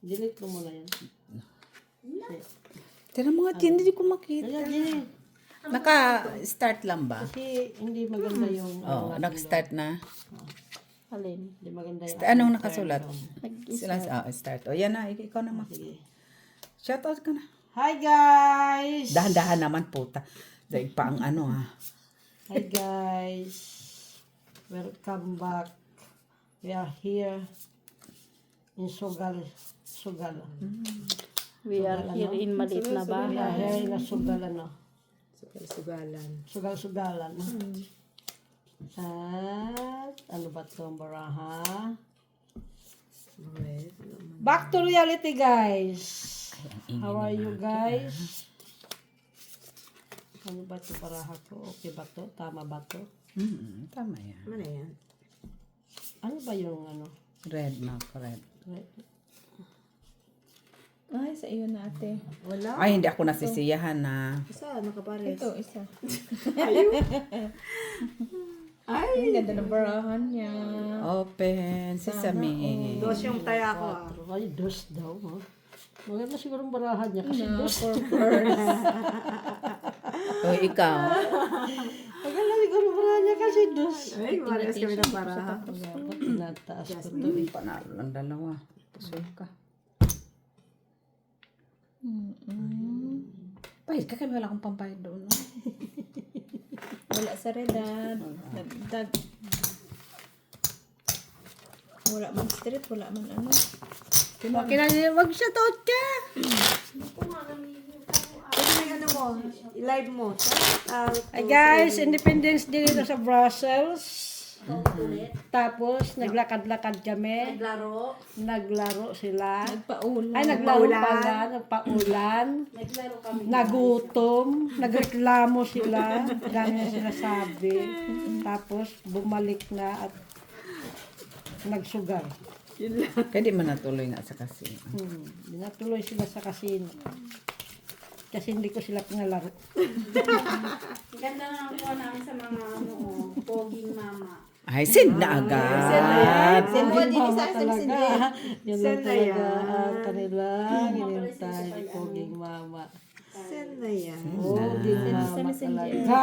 Delete mo muna yan. Tira mo nga, hindi ko makita. Ayan, Naka-start lang ba? kasi hindi maganda yung... Oo, nag-start na. Alin? Hindi maganda yung... Anong nakasulat? Sila start. O yan na, ikaw naman. Sige. Shoutout ka na. Hi guys! Dahan-dahan naman, puta. Daig pa ang ano ha. Hi guys! Welcome back. We are here in Sugal. We are here in maliit na We bahay. are here in Sugal, ano? Sugalan. Sugal-sugalan. At ano ba ito? Baraha. Back to reality guys. How are you guys? Ano ba ito baraha ko? Okay ba ito? Tama ba ito? Tama yan. Ano yan? Ano ba yung ano? Red na, red. Ay, sa iyo na ate. Wala. Ay, hindi ako nasisiyahan na. Isa, nakapares. Ito, isa. Ay, ang ganda ng barahan niya. Open, sesame. Dos yung taya ko ah. Ay, dos daw. Ha? Maganda siguro ang barahan niya kasi dos. O, ikaw. Maganda siguro ang barahan niya kasi dos. Ay, pares kami ng paraha. Dapat tinataas ko ito. Ito, panalo ng dalawa. Pusoy ka. Pahit ka kami, wala akong pambayad doon. No? Wala sa redad. Dagdag. Wala man street, wala man ano. Okay na niya, mag-shoutout ka! Pwede may ano mo, i-live mo. Hi guys, Independence Day dito sa Brussels. Tapos, naglakad-lakad kami. Naglaro sila. Paulan. Ay, naglaro pala. Nagpaulan. Nagutom. Nagreklamo sila. Ganyan sinasabi. Tapos, bumalik na at nagsugar. Kaya di man natuloy nga sa kasi. Natuloy sila sa kasino. Kasi hindi ko sila pinalaro. Ganda na ang kuha namin sa mga poging mama. Ay, send na agad. Send din sa talaga. Yun lang Send na talaga yan. ang kanila. Hinintay. Poging mama. Send na yan. Poging mama talaga.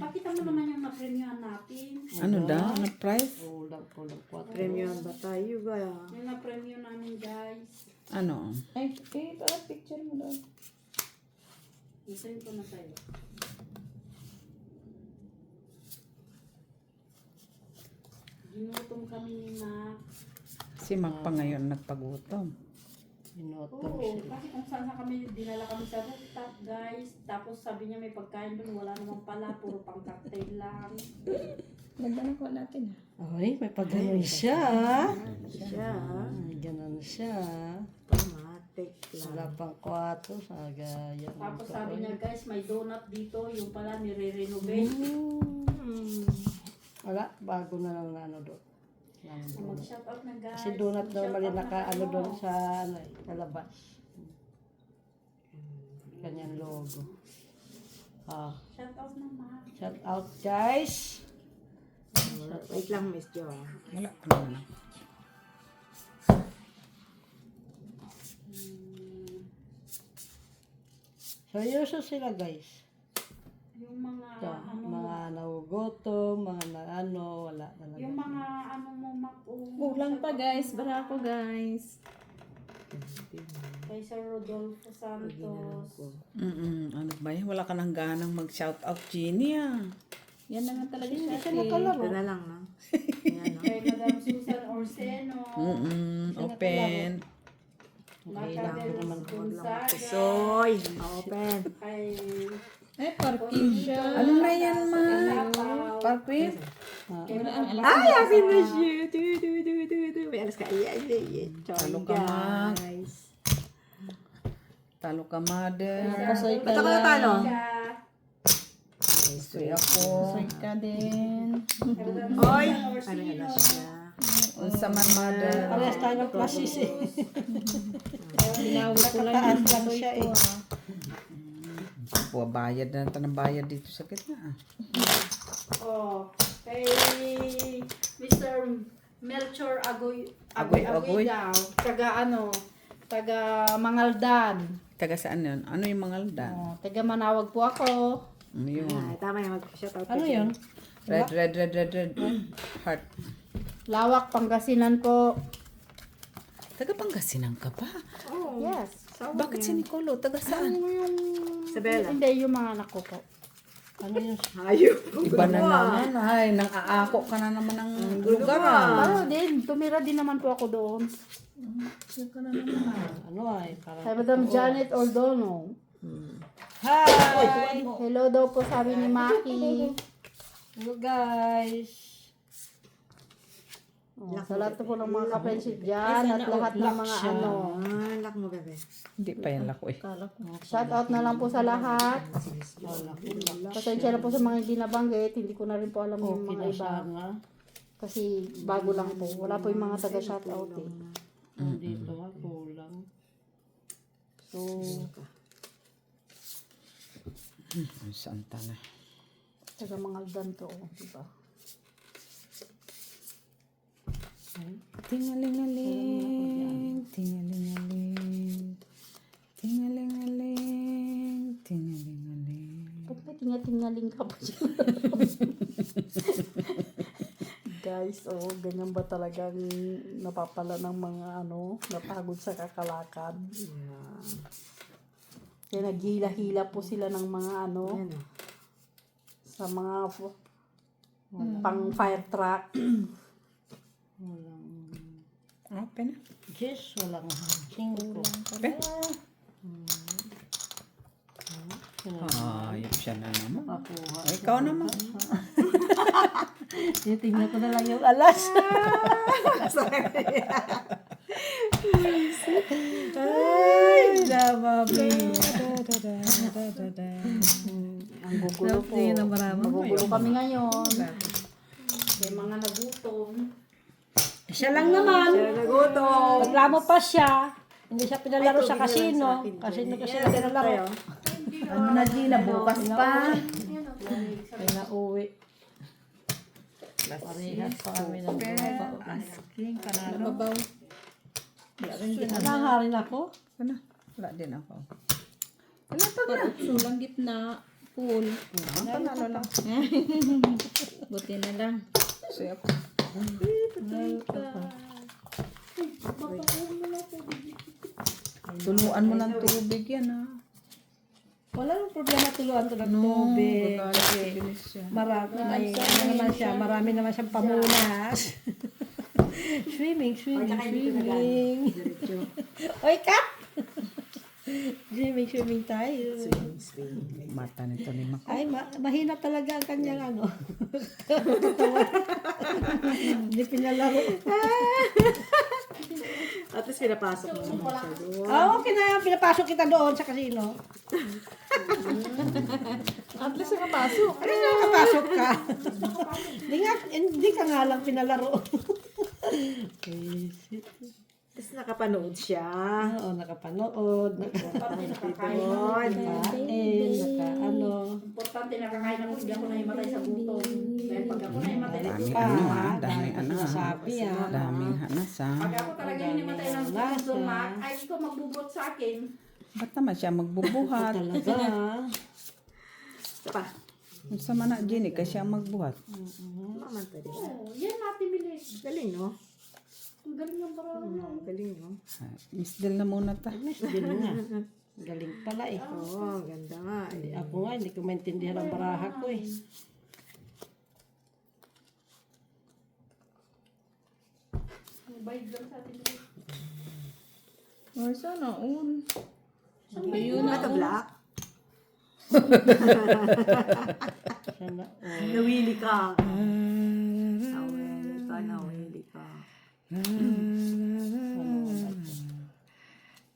Pakita mo naman yung na-premium natin. Ano daw? Ano price? Kulang 4. Premium ba tayo ba? Yung na-premium namin, guys. Ano? Ay, ito ang picture mo doon. Isend ko na sa'yo. Ginutom kami ni Mac. Si Mac pa ngayon nagpagutom. Inotom Oo, sila. kasi kung saan kami, dinala kami sa rooftop, guys. Tapos sabi niya may pagkain doon, wala naman pala, puro pang cocktail lang. Ganda na ko natin. Ay, may pagganon siya. Siya. Ay, ganon siya. Automatic Wala lang. pang 4 sa gaya. Tapos sabi niya, guys, may donut dito, yung pala nire-renovate. Wala, bago na lang na ano doon. Mag-shoutout na, guys. Kasi donut normally naka ano doon sa ano, sa labas. Kanyang logo. Shoutout na, Mac. Shout out guys. Wait lang, Miss Jo. Wala pa naman. Seryoso sila guys. Yung mga, Ito, mga nagugutom, mga na ano, wala talaga. yung mga ano mo, Mac, Kulang pa guys, barako guys. kay Sir Rodolfo Santos. Ano ba yan? Wala ka nang ganang mag-shoutout, Jeannie ah. Yan na nga talaga siya. Ito na lang, no? Yan, no? Kay Madam Susan Orseno. Open. Macabel Gonzaga. Soy! Open. Kay Ay, parking siya. Ano na yan, ma? Parkway? Ay, happy na siya! May alas ka. Ay. Talo ka, guys. Talo ka, mother. Kasoy ka Ba't ako lang. natalo? Soy ako. Soy ka din. Oy! Ano na siya? Unsa man, mother. Parehas tayo ng klasis eh. Binawi ko lang Nakataas yung lang soy siya ko eh. Bayad na natin ng bayad dito sa gitna. Oh, kay Mr. Melchor Agoy Agoy. daw. Taga ano, taga Mangaldan. Taga saan yun? Ano yung mga aldan? Taga Manawag po ako. Yun. Ay, tama yung mag-shoutout. Ano yun? Red. Heart. Lawak, Pangasinan po. Taga Pangasinan ka pa? Yes. Bakit si Nicolo? Taga saan? Isabela. Hindi, yung mga anak ko po. Ano yun? Ayun. Iba na naman. Ay, nang aako ka na naman ng lugar. Pero din, tumira din naman po ako doon. Ano ay? Parang... Kay Madam Janet Ordono. Hi! Hello daw po sabi ni Maki. Hello guys! Sa lahat po ng mga ka-friendship dyan at lahat ng mga ano. Ah, lak mo, bebe. Hindi pa yan lako eh. Shout out na lang po sa lahat. Pasensya na po sa mga hindi nabanggit. Hindi ko na rin po alam yung mga iba. Sana. Kasi bago lang po. Wala po yung mga taga-shout out eh. Dito nga, kulang. So, Santa na. Taga Mangaldan to, diba? Tingalingaling, tingalingaling, tingalingaling, tingalingaling. Ba't may tinga-tingaling ka pa dyan? Guys, ganyan ba talagang napapala ng mga napagod sa kakalakad? Kaya naghila-hila po sila ng mga sa mga pang fire truck. Open na. yes, walang singko. Ayop siya na naman. Makuha. Ay, ikaw naman. Tingnan ko na lang yung alas. Ay, namabi. Ang gugulo po. Magugulo kami ngayon. May mga nagutom. Siya lang naman. Nagutom. Reklamo pa siya. Hindi siya pinalaro sa kasino. Kasino kasi na pinalaro. Ano na Gina, bukas pa. Pinauwi. Parehas pa kami ng buka. Asking, panalo. Wala rin ako. Ano? Wala din ako. Sulang gitna. Pool. Panalo lang. Buti na lang. Kasi ako. Tuluan mo ng tubig yan ha. Wala nang problema tuluan to ng tubig. Kasi marami naman siya. Marami naman siyang pamunas. Swimming. Oy, kat! Swimming tayo. Mata nito ni Mako. Ay, mahina talaga ang kanyang Hindi pinalaro. At least pinapasok mo naman siya doon. Okay na, pinapasok kita doon sa kasino. At least nakapasok. Ano na nakapasok ka? Hindi ka nga lang pinalaro. Tapos nakapanood siya. Oo, nakapanood. Doon. Importante nakakain ako, hindi ako nahimatay sa gutom. Dahil pag ako nahimatay sa Daming gutom, ano ha. Daming ano ha. Sabi Daming hanas ha. pag ako talaga hinimatay ng gutom, ay ikaw magbubot sa akin. Ba't naman siya magbubuhat? Talaga. Isa pa. Kung sa mana Jenny ka siya magbuhat. Maman to, di ba? Oh, yan natin bilis. Galing, no? Ang galing ng parang niya. Galing, no? Miss Del na muna ta. Din nga. Galing pala eh. Oo, ganda nga. Ako nga, hindi ko maintindihan ang baraha ko eh. Bayad lang sa atin bilis. Or sana all. Ito, black. Sana, Nawili ka. Nawili ka.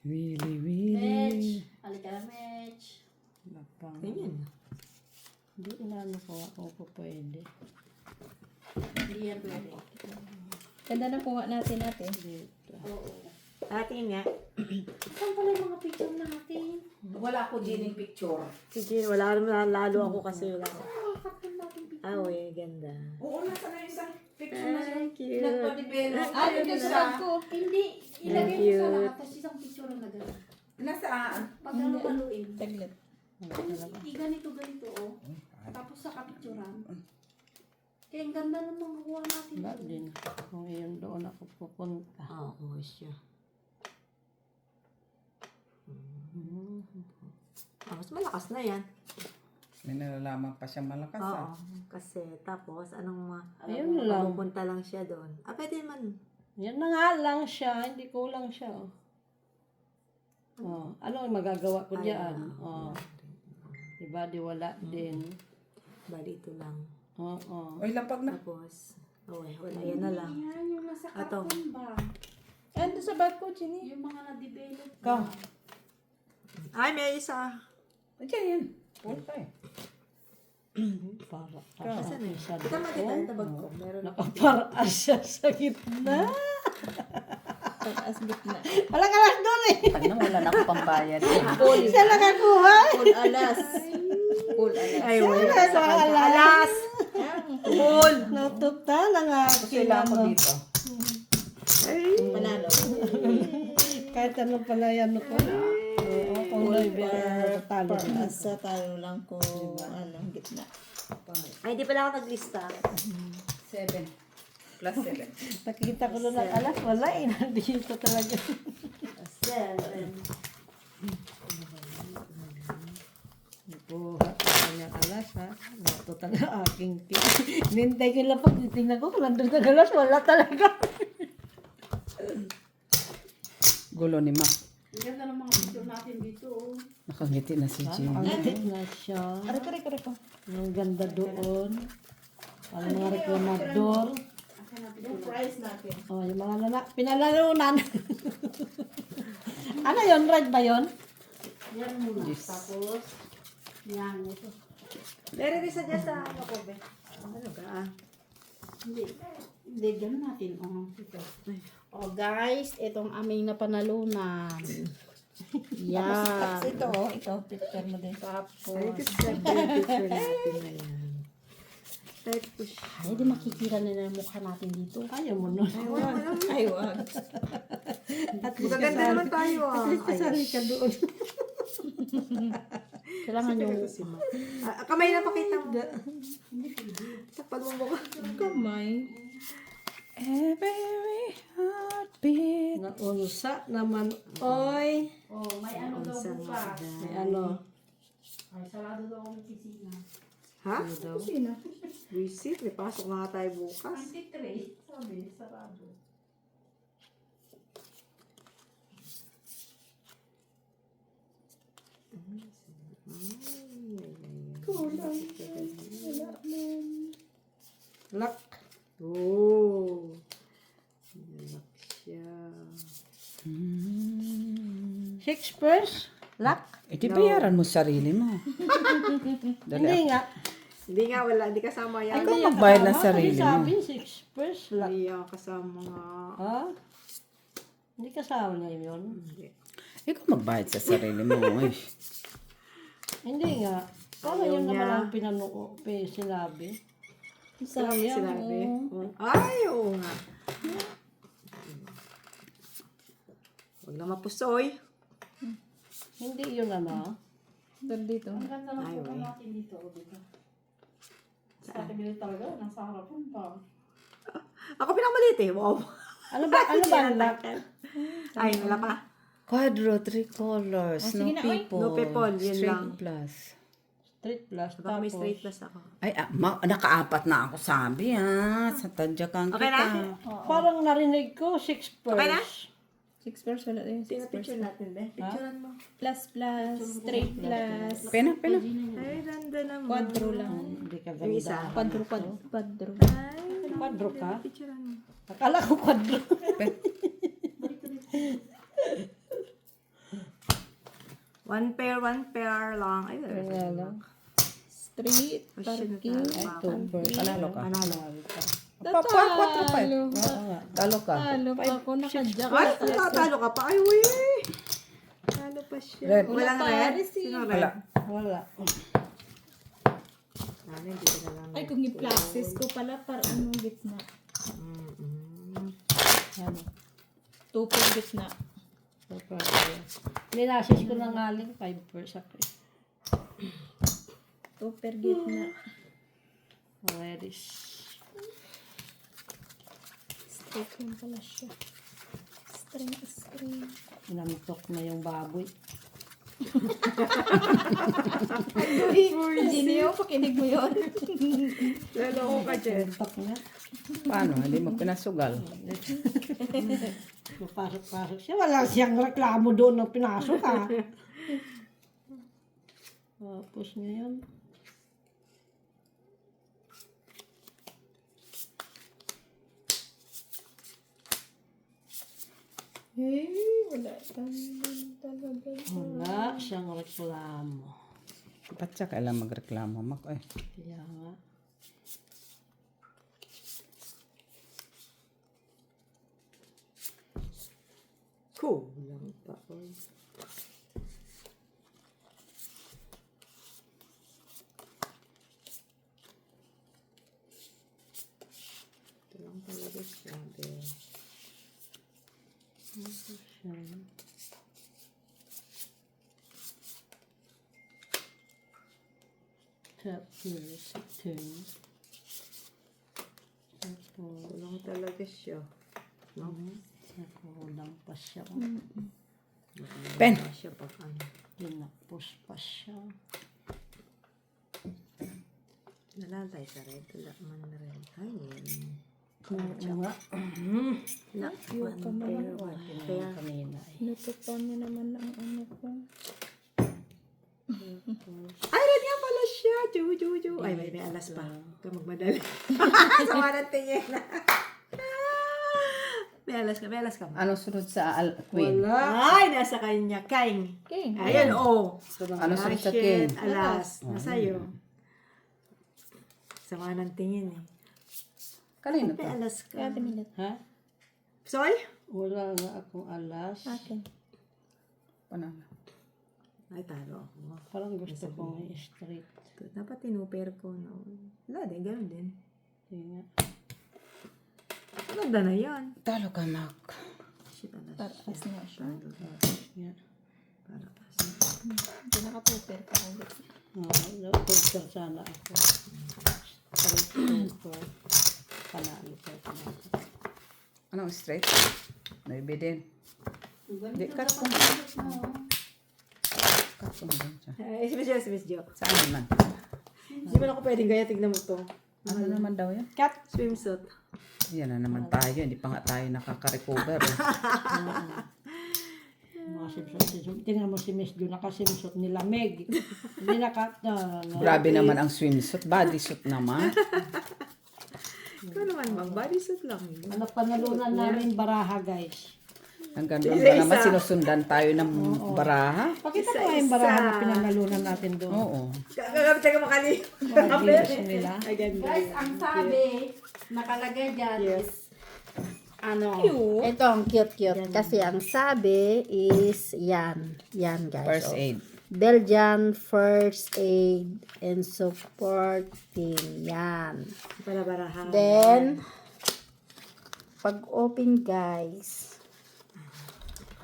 Willy. Mitch! Halika na, Mitch. Ganyan. Hindi inaano ko ako po pwede. Hindi yan pwede. Ganda na kuha natin natin. Atin nga. Saan pala yung mga picture natin? Wala ko Jenny picture. Sige, wala naman lalo ako kasi wala ako. Ah, ganda. Oo, nasa na isang picture. picture na siya. Thank you. Nagpa-develop. Ay, yung sa ko. Hindi, ilagay mo sa lahat. Tapos isang picture na gano'n. Nasaan? Pag haluin. Taglit. Ganito, oh. Tapos sa kapicturan. Kaya ang ganda ng mga kuha natin. Wala din. Kung iyon doon ako pupunta. Oo, siya. Mas malakas na yan. May nalalaman pa siya malakas Oo. Kasi tapos, anong Ayun lang. pupunta lang siya doon. Pwede man. Yan na nga lang siya. Hindi kulang siya. Oh. Ano ang magagawa ko diyan? Oh. Diba, di wala din. Bali ito lang. Oo. Oy, lampag na. Tapos, wala. Yan na lang. Yan, yung nasa Ato. cartoon ba? Ando sa bag ko, Chini. Yung mga na-develop Ka. ba? Ay, may isa. Diyan yan. Wala pa eh. Para. Asan eh? Sa Kita makita yung tabag ko. Meron ako. Nakaparaan siya sa gitna. Pag-as gitna. Walang alas doon eh. Ano, wala na ako pambayad. Siya nakakuha. Full alas. Full alas. Ay, wala. Siya sa alas. Cool. Natuta ng aking Sila ako ano. dito. Panalo. Kahit ano pala yan ko. Oo, kung driver, talo na. Asa tayo lang ko, gitna. Ay, di pala ako naglista. 7. Plus 7. Nakikita ko doon ng alas. Wala eh. Nandito talaga. 7. Kuha ko kanyang alas ha. Natuta ng aking kit. Nintay ko lang pag titingnan ko. Kung nandun ng alas, wala talaga. Gulo ni Mac. Ang ganda ng mga picture natin dito. Oh. Nakangiti na si Jimmy. Ang na siya. Reko. Ang ganda doon. Ang mga reklamador. Yung price natin. Oh, yung mga pinalalunan. Ano yun? Red ba yun? Yan muna. Tapos, yan. Ito. Meron din sa dyan sa ano ko, be. Ano ka? Hindi, gano'n natin. Oh, ito. Oh guys, itong aming napanalunan. Yan. Ito oh. Ito. Picture mo din. Ay, picture natin na yan. Tapos, Ay, di makikita nila yung mukha natin dito. Ayaw mo nun. Ay, wag. At least magaganda naman tayo ah. At least kasali ka doon. Kailangan yung... Kamay na pakita mo. Takpan mo mukha. Kamay. Every heartbeat. Naunsa naman. Oy. Oh, may ano daw bukas. May ano. Ay, sarado daw ang opisina. Ha? Sino? Visit, may pasok nga tayo bukas. 23. Sabi, sarado. Lock. Oh. Nalak siya. Six first. Lock. Iti bayaran mo sarili mo. Hindi nga. Hindi nga, wala. Hindi kasama yan. Ikaw magbayad ng sarili mo. Sabi six first. Lock. Hindi yan kasama nga. Ha? Hindi kasama niya yun. Ikaw magbayad sa sarili mo. Ay. Hindi nga. Paano Ayaw yun niya. naman ang sinabi? Sayang. Sinabi. Ay, oo nga. Huwag na mapusoy. Hindi yun ano. Dito. Ang ganda ng Ay, buka wey. natin dito. Oh, dito. Sa kabilang talaga, nasa harapan pa. Ako pinakamalit eh. Wow. Ano ba ang lock? Ay, wala pa. Quadro, 3 colors. No people. No people, yun Straight lang. plus. Street plus. Baka may Tapos. straight plus ako. Ay, nakaapat na ako sabi ha. Sa tadyakan Okay kita. na? Parang narinig ko, six first. Okay na? 6 first, wala din. Sino picture natin, be? Picturean mo. Plus, straight plus. Pena. Ay, ganda naman. Quadro lang. Hindi ka Yung isa. ganda. Quadro. Ay, Quadro ka? picturean mo. Akala ko quadro. One pair lang. Ay, Kaya lang. Street, parking. Two first. Panalo ka. Panalo. Quatro pa. Oo nga. Talo ka. Talo pa ako, nakadyak. Ay, tatalo ka pa. Ay, uy. Talo pa siya. Red. Walang red? Sino red? Wala. Wala. Ano, hindi ko na lang. Ay, kung i-plaxis ko pala, para anong gitna. Ano? 2 per gitna. Minasis ko ng aling 5 per sa 2 per gitna. Redis. Straight lang pala siya. String. Inantok na yung baboy. Gineo, pakinig mo yun. Lalo ko ka dyan. Inantok na. Paano? Hindi mo pinasugal. Mapasok siya. Wala siyang reklamo doon nang pinasok ha. Tapos ngayon. Wala talaga. Wala siyang reklamo. Ba't siya kailan magreklamo, Mak? Eh. Kaya nga. Kulang pa. Ito lang talaga siya. Tapos, ito. Kulang talaga siya. No? Kulang pa siya. Pen! Kulang siya pa ano. Tinapos pa siya. Nalalay sa red. Wala man na red. Ay, yan. Oo nga. Kaya kanina eh. Natupan niya naman ang ano ko. Ay, red nga pala siya. Ju. Ay, may alas pa. Huwag ka magmadali. Sama ng tingin. May alas ka. Ano sunod sa Queen? Ay, nasa kanya. King. King. Ayan, oh. Ano sunod sa Shit, King? alas. Nasa'yo. Sama ng tingin eh. Kanino May to? alas ka. 30 minutes. Ha? Soy? Wala nga akong alas. Akin. Panalo. Ay, talo ako. Parang gusto kong straight. Dapat tinuper ko. No? Wala din, gano'n din. Sige nga. Maganda na yan. Talo ka, Mak. Shit, alas. Taras na siya. Yeah. Paraas. Hindi nakatuper ka ulit. Filter sana ako. Straight ko. Panalo ko. Anong straight? Maybe din. Di, cut mo. Cut mo din siya. Ay, si Miss Jo. Saan naman? Hindi man ako pwedeng gaya. Tignan mo to. Ano naman daw yan? Cat swimsuit. Yan na naman tayo. Hindi pa nga tayo nakaka-recover. Eh. Mga simsot. Tingnan mo si Miss Jo, nakasimsot nila Meg. Hindi Grabe naman ang swimsuit. Bodysuit naman. Ikaw naman, ma'am. Bodysuit lang. Ano panalunan namin baraha guys. Hanggang doon ba naman sinusundan tayo ng baraha? Pakita mo nga yung baraha na pinanalunan natin doon. Oo. Gagamit ka makali. Guys nila. Ay, ganda. Guys, ang sabi, nakalagay dyan is, ano, Ito ang cute. Kasi ang sabi is yan. Yan guys. First Oh. aid. Belgian First Aid and Support Team. Yan. Para baraha. Then, pag open guys,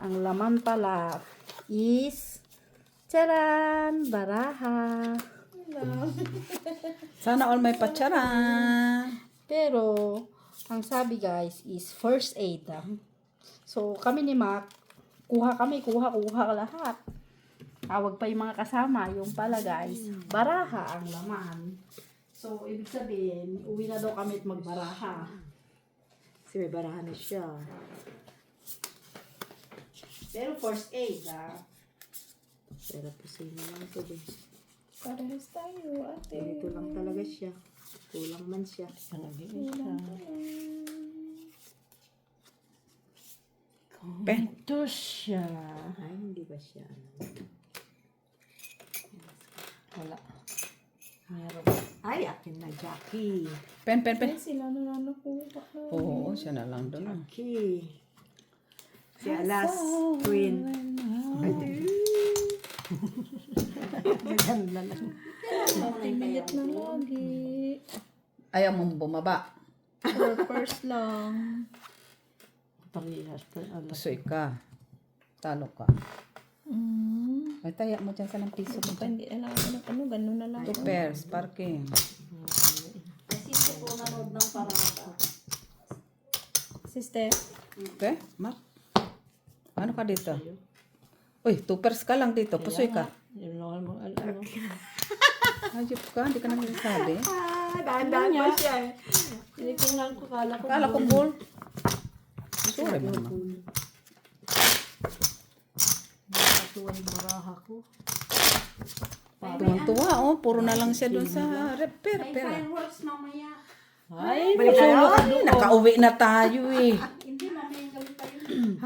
ang laman pala is, charan, baraha. Sana all may patsaran. Pero, ang sabi guys is first aid. So, kami ni Mac, kuha lahat. Tawag pa yung mga kasama, yung pala guys, baraha ang laman. So, ibig sabihin, uwi na daw kami at magbaraha. Kasi may baraha na siya. Pero first aid, Pero pusin mo lang ito din. Parehas tayo, ate. Ganito lang talaga siya. Kulang man siya. Pen. Ito siya. Ay, hindi ba siya? Wala. Meron. Ay, akin na, Jackie. Pen. Sila na nakuha. Oo, siya na lang doon. Jackie. Si Alas, Queen. Ganda lang. 30 minutes na lagi. Ayaw mong bumaba. First lang. Parehas pa alas. Pusoy ka. Talo ka. Ay, taya mo dyan sa ng piso mo. Hindi alam ano, ganun na lang. 2 pairs, parking. Kasi ito po nanood ng parada. Sister, Okay, Mark. Ano ka dito? Uy, 2 pairs ka lang dito. Pusoy ka. Yun lang mo, ano. Hayop ka, hindi ka naman sabi. Dahan-dahan pa siya eh. Hindi ko lang ko, kala ko. Kala ko bull. Sorry, mama. Tuwan baraha ko. Tuwang-tuwa, oh. Puro na lang siya dun sa repair. May fireworks mamaya. Ay, Balik tayo? Ay, nakauwi na tayo eh. Hindi, mamaya yung gawin pa yun.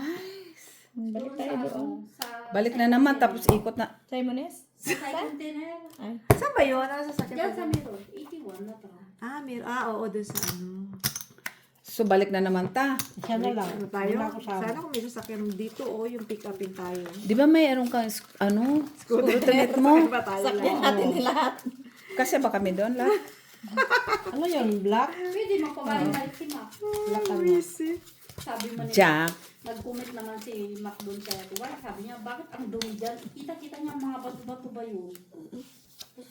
balik tayo doon. Sa Balik na naman, tapos ikot na. Simones? side container. Saan ba yun? Ano sasakyan Diyan pa sa dyan? meron. 81 na to. Oo, doon sa ano. So, balik na naman ta. siya na lang. Ano tayo? Wala ko sama. Sana kung may sasakyan dito, yung pick upin tayo. Di ba mayroon kang, scooter mo? Ba tayo Sakyan lang? natin lahat. Kasi ba kami doon, lahat? Ano yun, black? Pwede magpabalik-balik si Mac. Black ano. Sabi man Jack. nag-comment naman si Mac doon sa tuwa. Sabi niya, bakit ang dumi dyan? Kita-kita niya mga bato-bato ba yun?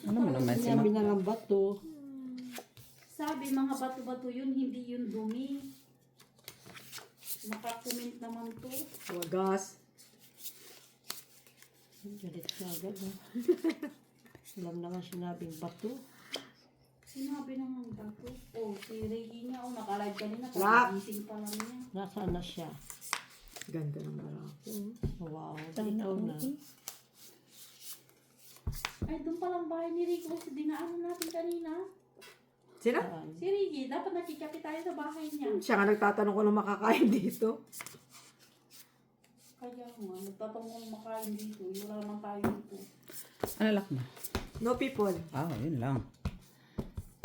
Ano mo naman si Sabi Mac? na lang bato. Sabi, mga bato-bato yun, hindi yun dumi. Makakomment naman to. Wagas. Galit siya agad. No? Alam naman sinabing bato. Sinabi naman bato. Oh, si Reggie niya, nakalive kanina. Wak. Kagising pa lang niya. Nasaan na siya? Ganda ng barako. Wow. Ikaw na. Ay, doon palang bahay ni Rico. Kasi dinaanan natin kanina. Sino? Si Reggie, dapat nakikapit tayo sa bahay niya. Siya nga nagtatanong ko lang makakain dito. Kaya nga, nagtatanong makain dito. Wala naman tayo dito. Ano lak mo? No people. Yun lang.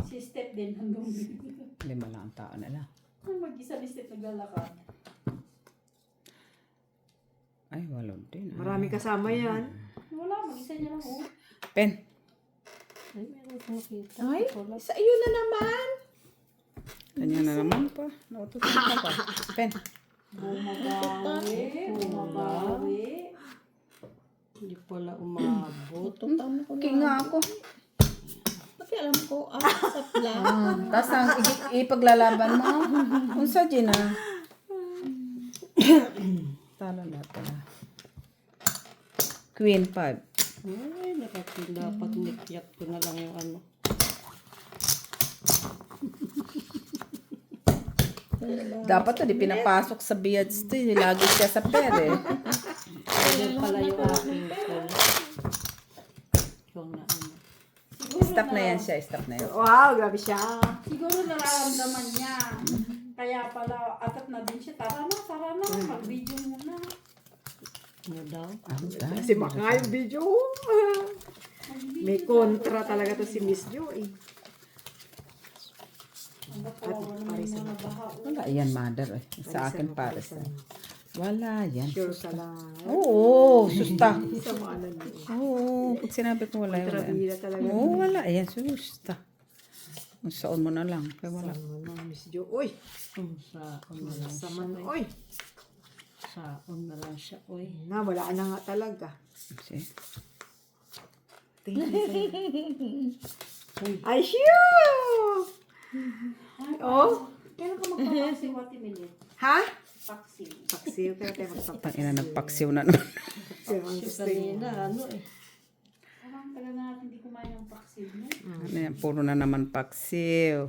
Si Steph din hanggang dito. 5 lang ang tao nila. Ang mag-isa ni Steph naglalakad. Ay, wala din. Marami kasama yan. Wala, mag-isa niya lang. Oh. Pen. Ay, meron ko nakita. Ay, sa iyo na naman. Kanya na naman pa. Nautusan ka pa. Pen. Bumabawi. Hindi pala umabot. Okay nga ako. Pati alam ko, sa plan. Tapos ang ipaglalaban mo, unsa dyan na. Talo na pala. Queen 5. Ay, dapat nikyat ko na lang yung ano. Dapat to, di pinapasok sa biyads to. Lagi siya sa pere. Yan pala yung aking phone. Yung na ano. Stop na yan siya. Stop na yan. Wow, grabe siya. Siguro nararamdaman niya. Kaya pala, atat na din siya. Tara na. Mag-video muna. Ano daw? Kasi baka yung video. May kontra talaga to si Miss Jo eh. Ang batawa naman yung mga baha. Wala yan, mother. Eh. Sa akin pares. Wala yan. Sure ka lang. Oo, susta. Sa mga ano niyo. Oo, pag sinabi ko wala, wala yan. Trabila talaga. Oo, wala. Ayan, susta. Saon mo na lang. Kaya wala. Ano na, Miss Jo. Uy, Saon na lang siya. saman. Uy, Saon na lang siya. Uy. wala na nga talaga. See? Ay, shoo! Oh, Kailan ka magpapaksi, Wati Milit? ha? Paksi. Paksiw, kaya tayo magpapaksiw. Tangina, nagpaksiw na naman. Paksiw ang gusto niya. Kanina, ano eh. Parang tagal na natin hindi kumain ng paksi. No? Ano yan, puro na naman paksiw.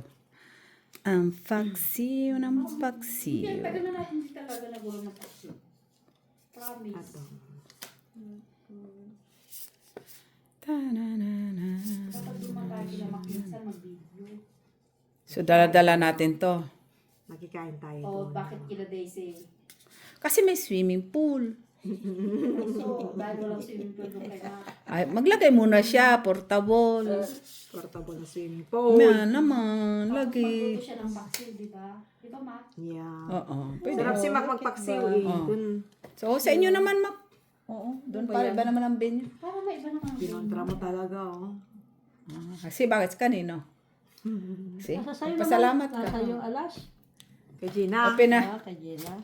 Ang paksiw ng Hindi, paksiw. tagal na natin hindi talaga nagulo ng paksi. Promise. Ta-na-na-na. Kapag dumakain sila minsan mag-video. So, dala-dala natin to. Magkikain tayo O, doon. bakit kila Daisy? Kasi may swimming pool. So, dahil walang swimming pool doon kay Matt. Ay, maglagay muna siya, portable. Portable na swimming pool. Yan naman, lagi. Magluto siya ng paksi, di ba? Di ba, Matt? Yeah. Oo, pwede. Sarap si Mac magpaksiw eh. Dun, So, sa inyo naman, Mak. Oo, doon pa ba naman ang venue? Para may iba naman. pinontra mo talaga oh. Kasi bakit kanino? See? Nasa sa'yo Pasalamat naman. Nasa ka. yung alas. Kay Gina. Open na. Ah, kay Gina.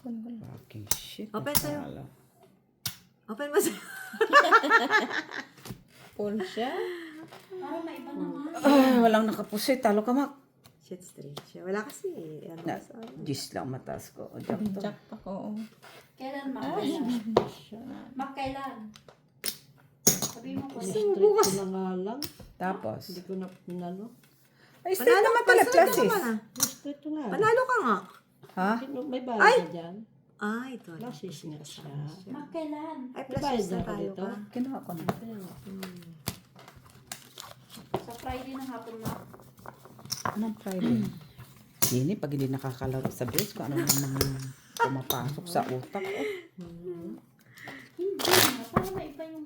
Fucking shit. Open sa'yo. Wala. Open mo sa'yo. Full siya. Para maiba naman. Ay, walang nakapusit. Talo ka, Mak. Shit, straight siya. Wala kasi. Ano Na, sa Gis lang mataas ko. O, jack to. Jackpot ko. Kailan makailan? Makailan? Sabi mo ko. Straight ko na nga lang. Tapos. Hindi ko na pinano. Ay, straight naman talaga classes. Straight ko nga. Panalo ka nga. Ha? Sino may bayad ka dyan? Ay, ito. Classes nga siya. Makailan? Ay, May plus bayad na na ka tayo dito. ka. Kinuha ko na. Sa Friday ng hapon na. Anong Friday? Hindi, pag hindi nakakalaro sa bills, kung ano naman pumapasok sa utak ko. Hindi na. Para maiba yung...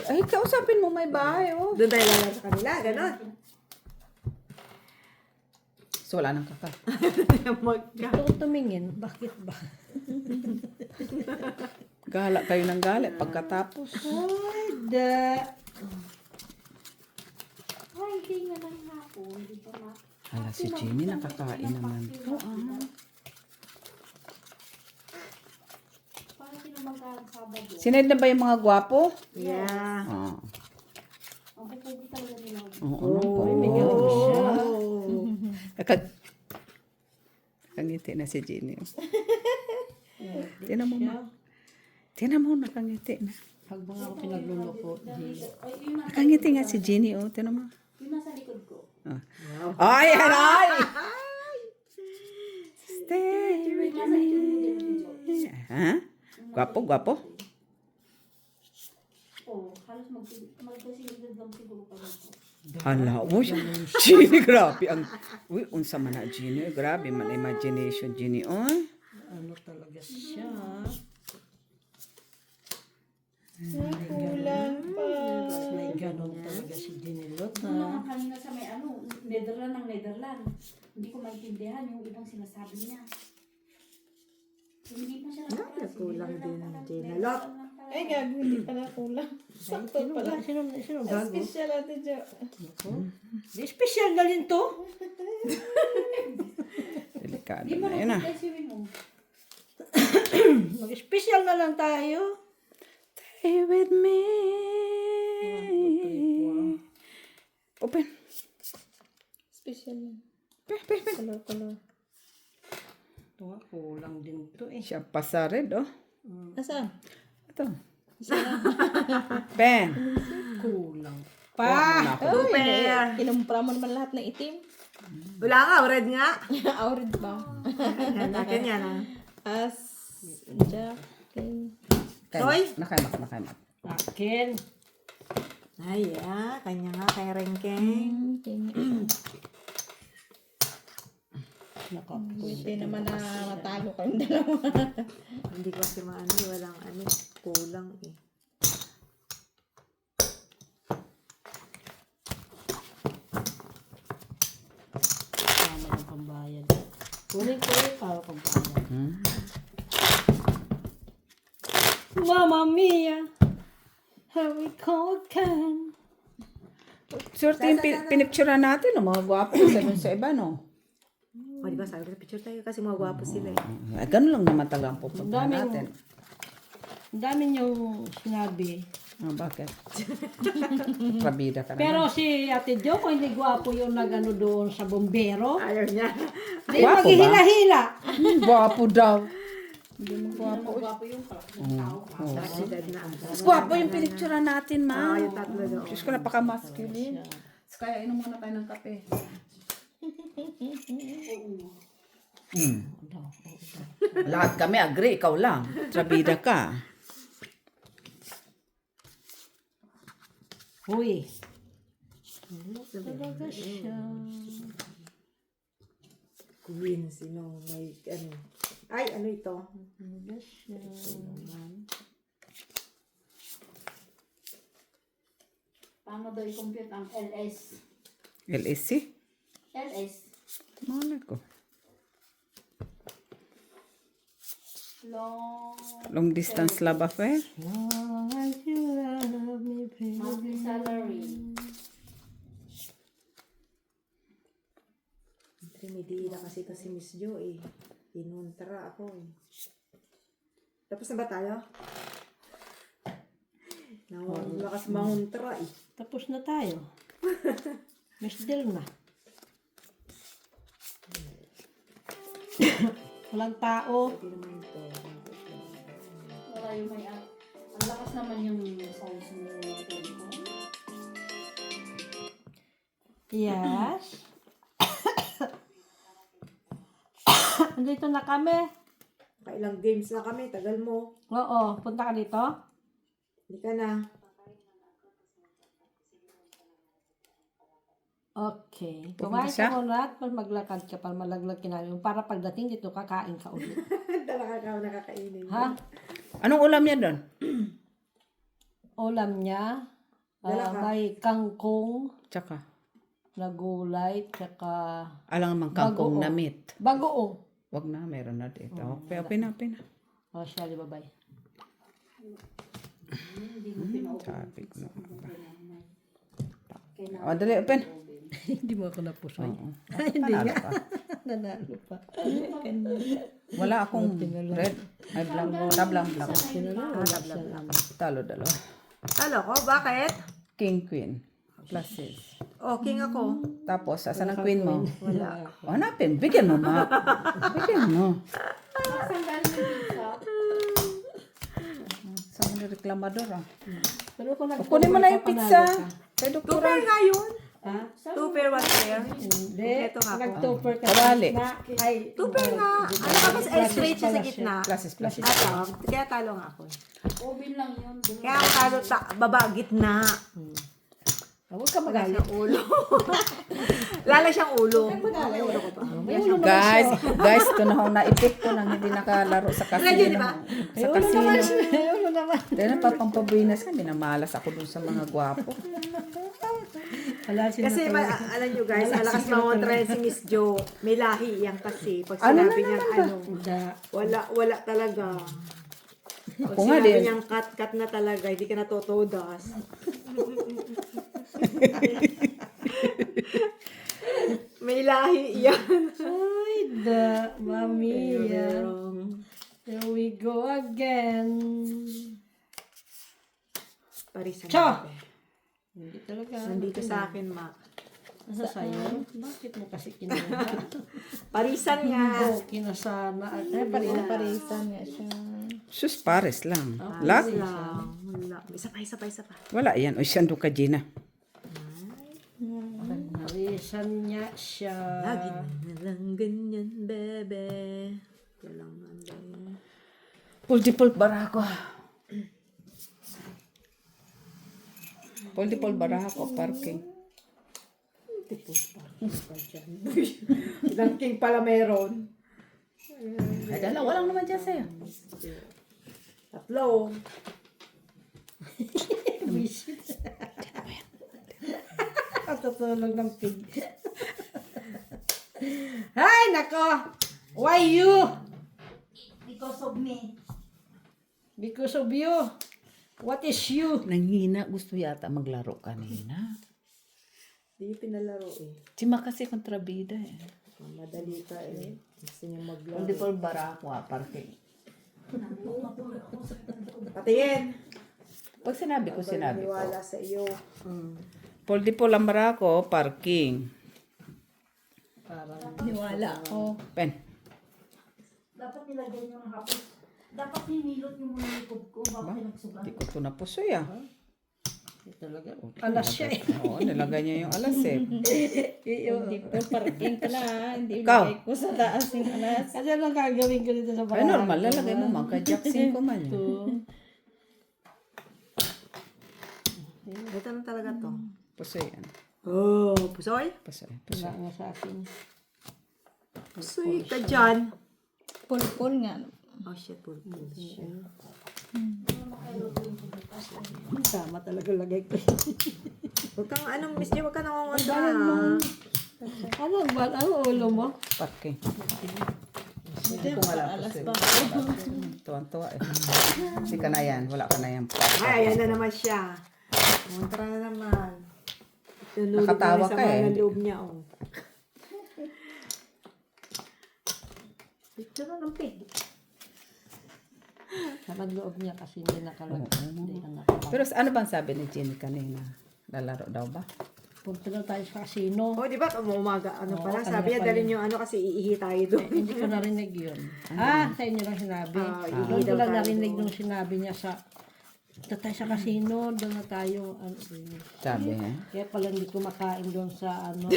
Ay, kausapin mo may bahay, oh. Doon tayo lalaro sa kanila. Ganon. So, wala nang kaka. Magka. Gusto ko tumingin. Bakit ba? Gala kayo ng gala. Pagkatapos. Ay, da. Ay, hindi nga ng hapon. Hindi pa na. Hala, si Jenny nakakain naman. Para sino magkakasabado? Sinend na ba yung mga gwapo? Yeah. Oo. Ang pupugi talaga nila. Oo. May ganun siya. Nakangiti na si Jenny. Tinan mo, ma. Tinan mo, nakangiti na. Pag mga ako pinagluluko, di. Ay, yun nasa, Nakangiti nga si Jenny, oh. Tinan mo. yun nasa likod ko. Ay, aray! Stay with me. Ha? Gwapo, gwapo? Oo, halos magkasilid lang siguro kami ko. Hala, uy, Jenny, grabe. Uy, unsa man na, Jenny. Grabe man, imagination, Jenny. Oy. Ano talaga siya? Kulang pa. May ganun talaga si Dinilot, Ito ha? naman kanina sa may Netherlands ng Netherlands. Hindi ko maintindihan yung ibang sinasabi niya. Hindi pa siya Kulang din ang Gina. Ay, gago, hindi pala kulang. Sakto pala. Sino gago? Special natin siya. Di special na rin to. Delikado Hindi mo na yun, ah. nakita yung swimming mo. Mag-special na lang tayo. Stay with me. Open. Special yan. Color. Ito nga, kulang din to eh. Siya pasa red, oh. Nasaan? Ito. Pen. Kulang. Pa! Super. Kinumpra mo naman lahat ng itim. Wala nga, red nga. Aurid ba? Yan, akin yan ah. As, Jack, Toy? Nakaimak. Akin. Ay, kanya nga, kay Rengkeng. Buti naman na natalo kayong dalawa. Hindi ko kasi maano, walang ano, kulang eh. Tama ng pambayad. Kunin ko yun para pambayad. Mamma mia! Here we go again. Swerte yung pinicturean natin, no? Mga gwapo sa iba, no? O, di ba, sabi ko sa picture tayo kasi mga gwapo sila eh. Ay, ganun lang naman talaga ang pupunta Daming- natin. Ang dami niyong sinabi. Ah, bakit? Rabida ka na. Pero si Ate Jo, kung hindi gwapo yung nagano doon sa bombero, Ayaw niya. di Gwapo ba? maghihila-hila. Gwapo daw. Hindi mo gwapo. Gwapo yung tao. Aksidad na. Gwapo yung pinicturean natin, ma. Yung tatlo doon. Diyos ko, napaka-masculine. Kaya inom muna tayo ng kape. Lahat kami agree, ikaw lang. Trabida ka. Uy. Talaga siya. Queen, sino may ano. Ay, ano ito? Talaga siya. Paano daw i-compute ang LS? LSC? LS. Mana ko. Long Long distance love affair? Long as you love me, baby. monthly salary. Dinidila kasi ito si Miss Jo eh. Inuntra ako eh. Tapos na ba tayo? Lakas manguntra eh. Tapos na tayo. Miss Del na. Walang tao. Hindi naman ito. Wala yung may ang lakas naman yung size mo. Yes. Andito na kami. Kailang games na kami. Tagal mo. Oo, punta ka dito. Hindi ka na. Okay. Pupunta Kumain siya? ka muna at maglakad ka para malaglag ka namin. Para pagdating dito, kakain ka ulit. Talaga ka nakakainin. Ha? Anong ulam niya doon? Ulam niya, Dala ka. may kangkong Tsaka, na gulay, tsaka alang mang kangkong Bagoong. na meat. bagoong. Wag na, meron na dito. Okay, okay na. O, siya, di ba, bay? Sabi ko na. O, dali, open. Hindi mo ako napusoy. Oo. Hindi Panalo nga. ka. Nanalo pa. Wala akong red. Ay, blank. Tablang. Talo dalawa. Talo ko? Bakit? King, queen. Pluses. Oh, king ako. Tapos, asan ang queen mo? Wala. O, hanapin. Bigyan mo, ma. Bigyan mo. Saan galing yung pizza? Saan mo ni reklamador, ah? Pero kung O, kunin mo na yung pizza. Kay Two doktora. pair nga yun. Ha? 2 pair, 1 pair. Hindi. Ito nga po. Nag-topper ka. Kawali. Na, ay, 2 pair nga. Ano ka mas straight siya sa gitna? Pluses. Kaya talo nga ako. Oven lang yun. Kaya ako talo baba, gitna. huwag ka Wala magalit. siyang ulo. Lala siyang ulo. May ulo ko pa. Guys, ito na ako na-epekto nang hindi nakalaro sa Radyo, casino. di ba? Sa casino. Ayun naman. Dahil napapampabuinas ka, minamalas ako dun sa mga gwapo. Wala sila. Kasi alam nyo guys, malakas mangontra yan si Miss Jo. May lahi yan kasi. Pag Ano sinabi na niyang naman ano, wala talaga. Pag Ako nga sinabi din. niyang cut na talaga, hindi ka natutodas. May lahi yan. Ay, mami. Here we go again. Parisan. Cha! Hindi talaga. Nandito sa akin, Ma. Nasa sa'yo? Bakit mo kasi kinuha? Parisan nga. Oh, kinasana. Ay, parisan nga siya. Sus, pares lang. Lang. Lak? Wala. Isa pa. Wala yan. O, siyando ka, Gina. Parisan niya siya. Lagi na lang ganyan, bebe. Kailangan ganyan. Pultipul barako. Pultipul barako, parking. Ilang king pala meron. Ay, dalawa lang naman dyan sa'yo. Tatlo. Patutulog ng pig. Ay, nako! Why you? Because of me. Because of you. What is you? Nanghina, gusto yata maglaro kanina. Hindi pinalaro eh. Sima kasi kontrabida eh. Madali ka eh. Gusto niya maglaro. Pultipul barako, parking. Patingin. Pag sinabi ko, sinabi ko. Maniwala sa iyo. Pultipul ang barako, parking. Niwala ako. Pen. Dapat nilagay nyo ng hapos. Dapat hinilot nyo muna yung likod ko bago pinagsugat. Hindi ko ito napusoy ah. Talaga. Alas siya eh. Oo, nilagay niya yung alas eh. Pultipul parking ka na. Hindi Ikaw. ilagay ko sa taas yung alas. Kasi anong gagawin ko dito sa Ay, bahay? normal. Lalagay mo magka-jack 5 man yun. Ito na talaga to. Pusoy yan. Oh, pusoy? Pusoy. Wala nga sa akin. Pusoy ka dyan. Pulpul nga. Oh shit, pulpul. Tama talaga lagay ko. Huwag kang Miss Jo, huwag ka nangongontra. Ano ulo mo? Parking. Hindi ko nga lang pusoy. Tuwan-tuwa eh. Hindi ka na yan. Wala ka na yan. Ay, ayan na naman siya. Kontra na naman. Tunulog Nakatawa na sa ka eh. mga loob niya, oh. Picture na ng pig. Sa loob niya kasi hindi nakalagay. Hindi ka nakalagay. Pero ano bang sabi ni Jenny kanina? Lalaro daw ba? Punta na tayo sa casino. Oh, di ba? Umaga, ano Oo, pala, kanina sabi niya, pa dalhin yun. yung ano kasi iihi tayo doon. Hindi ko narinig yun. Sa inyo lang sinabi. Doon ko daw lang tayo narinig doon. nung sinabi niya sa punta tayo sa casino, doon na tayo. Sabi Kaya pala hindi ko makain doon sa ano.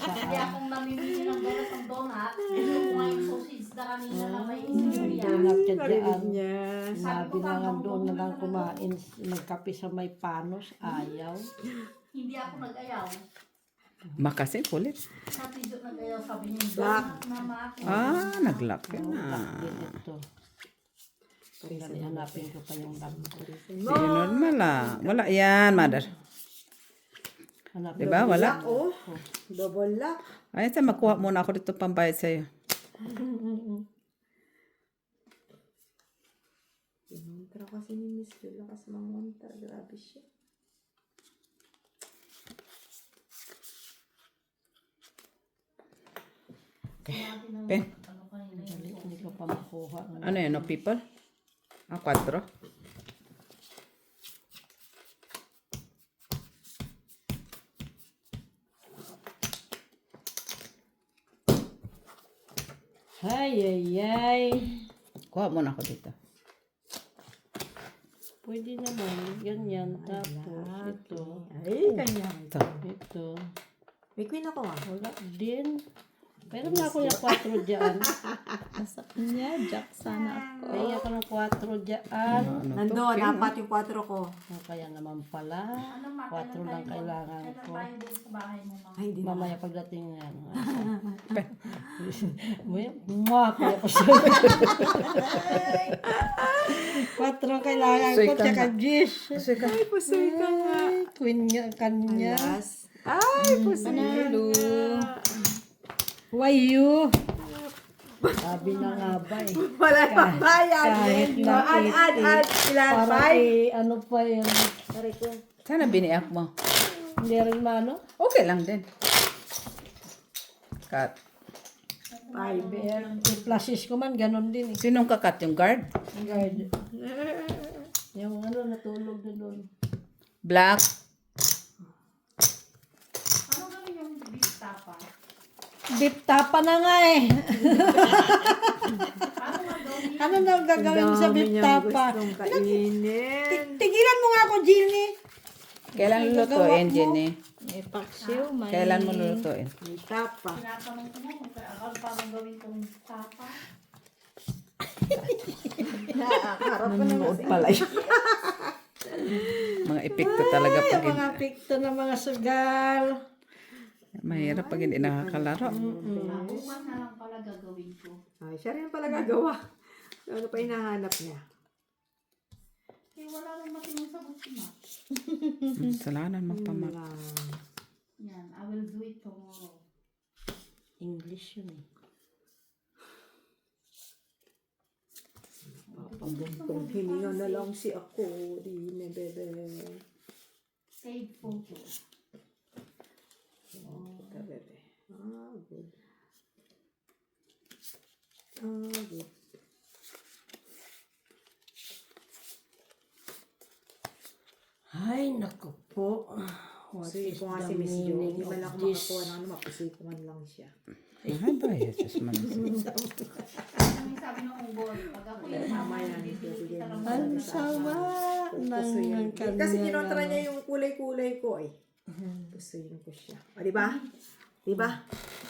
Hindi akong namimili ng donuts ng donut. Gusto ko nga yung sausage na kanina na may istorya. Donut ka Narinig dyan. niya. Sinabi na nga doon na lang kumain, magkape sa may panos, ayaw. Hindi ako nag-ayaw. Makasin kulit. Sa video nag-ayaw, sabi niya, Black. donut na maako. Naglak ka na. Ito. Dali, hanapin ko pa yung dami. Di normal Wala yan, mother. Hanapin Diba? Wala. Oh, double lock. Ay, sa makuha muna ako dito pambayad sa'yo. Pinuntra kasi ni Miss Jula kasi mamunta. Grabe siya. Pen. Dali, hindi ko pa makuha. Ano yun, no people? 4. Ay. Kuha muna ako dito. Pwede naman. Ganyan. Tapos ito. Ay, kanya. Ito. May queen ako ah. Wala din. Meron na ako yung 4 dyan. Nasa kanya, Jack sana ako. Kaya ako ng 4 dyan. Nandun, apat yung 4 ko. Kaya naman pala. Ano, 4 lang kailangan ko. tayo doon sa bahay mo, ma? Ay, di na. Mamaya pagdating yan. Kaya pa siya. 4 kailangan ko. Soy ka Tsaka nga. Gish. Ay, pusoy ka nga. Queen niya, kanya. Alas. Ay, pusoy ka nga. Why you? Sabi na nga ba eh. Wala pang bayad. Kahit na Add. Ilan? Para 5? ano pa yan. Sana biniak mo. Hindi rin mano. Okay lang din. Cut. 5. Yung flashes ko man, ganun din eh. Sinong kakat yung guard? Guard. Yung ano, natulog na doon. Black. Ano gawin yung beef tapa? Beef tapa na nga eh. Ano na gagawin sa beef tapa? Gustong kainin. Tigilan mo nga ako, Jenny. Kailan lulutuin, Jenny? May paksiw, may... Kailan mo lulutuin? May tapa. Tinatanong ko mo, akal pa mong gawin tong tapa. Nanonood pala yun. Mga epekto talaga Ay, pag ang mga pikto ng mga sugal. mahirap pag hindi nakakalaro. Upan na lang pala gagawin ko. Ay, siya rin pala gagawa. Ano pa hinahanap niya? Eh, wala nang masinusagot si Ma. Salanan magpamak. Yan, I will do it tomorrow. English yun eh. Kung hininga na lang si ako, di na bebe. Save photo. Kita bebe. Good. Good. Ay, naku po. What Pusoy is ko nga the si Miss Jo. meaning Hindi of man ako this? makakuha ng ano, mapusoy ko man lang siya. Ay, ba? Jesus man. Ano yung sabi ng unggol? Pag ako yung mama yan, bibigay ka lang Ang sama ng kanya. Kasi kinotra niya yung kulay-kulay ko eh. Pusoyin ko siya. O, di ba? Di ba?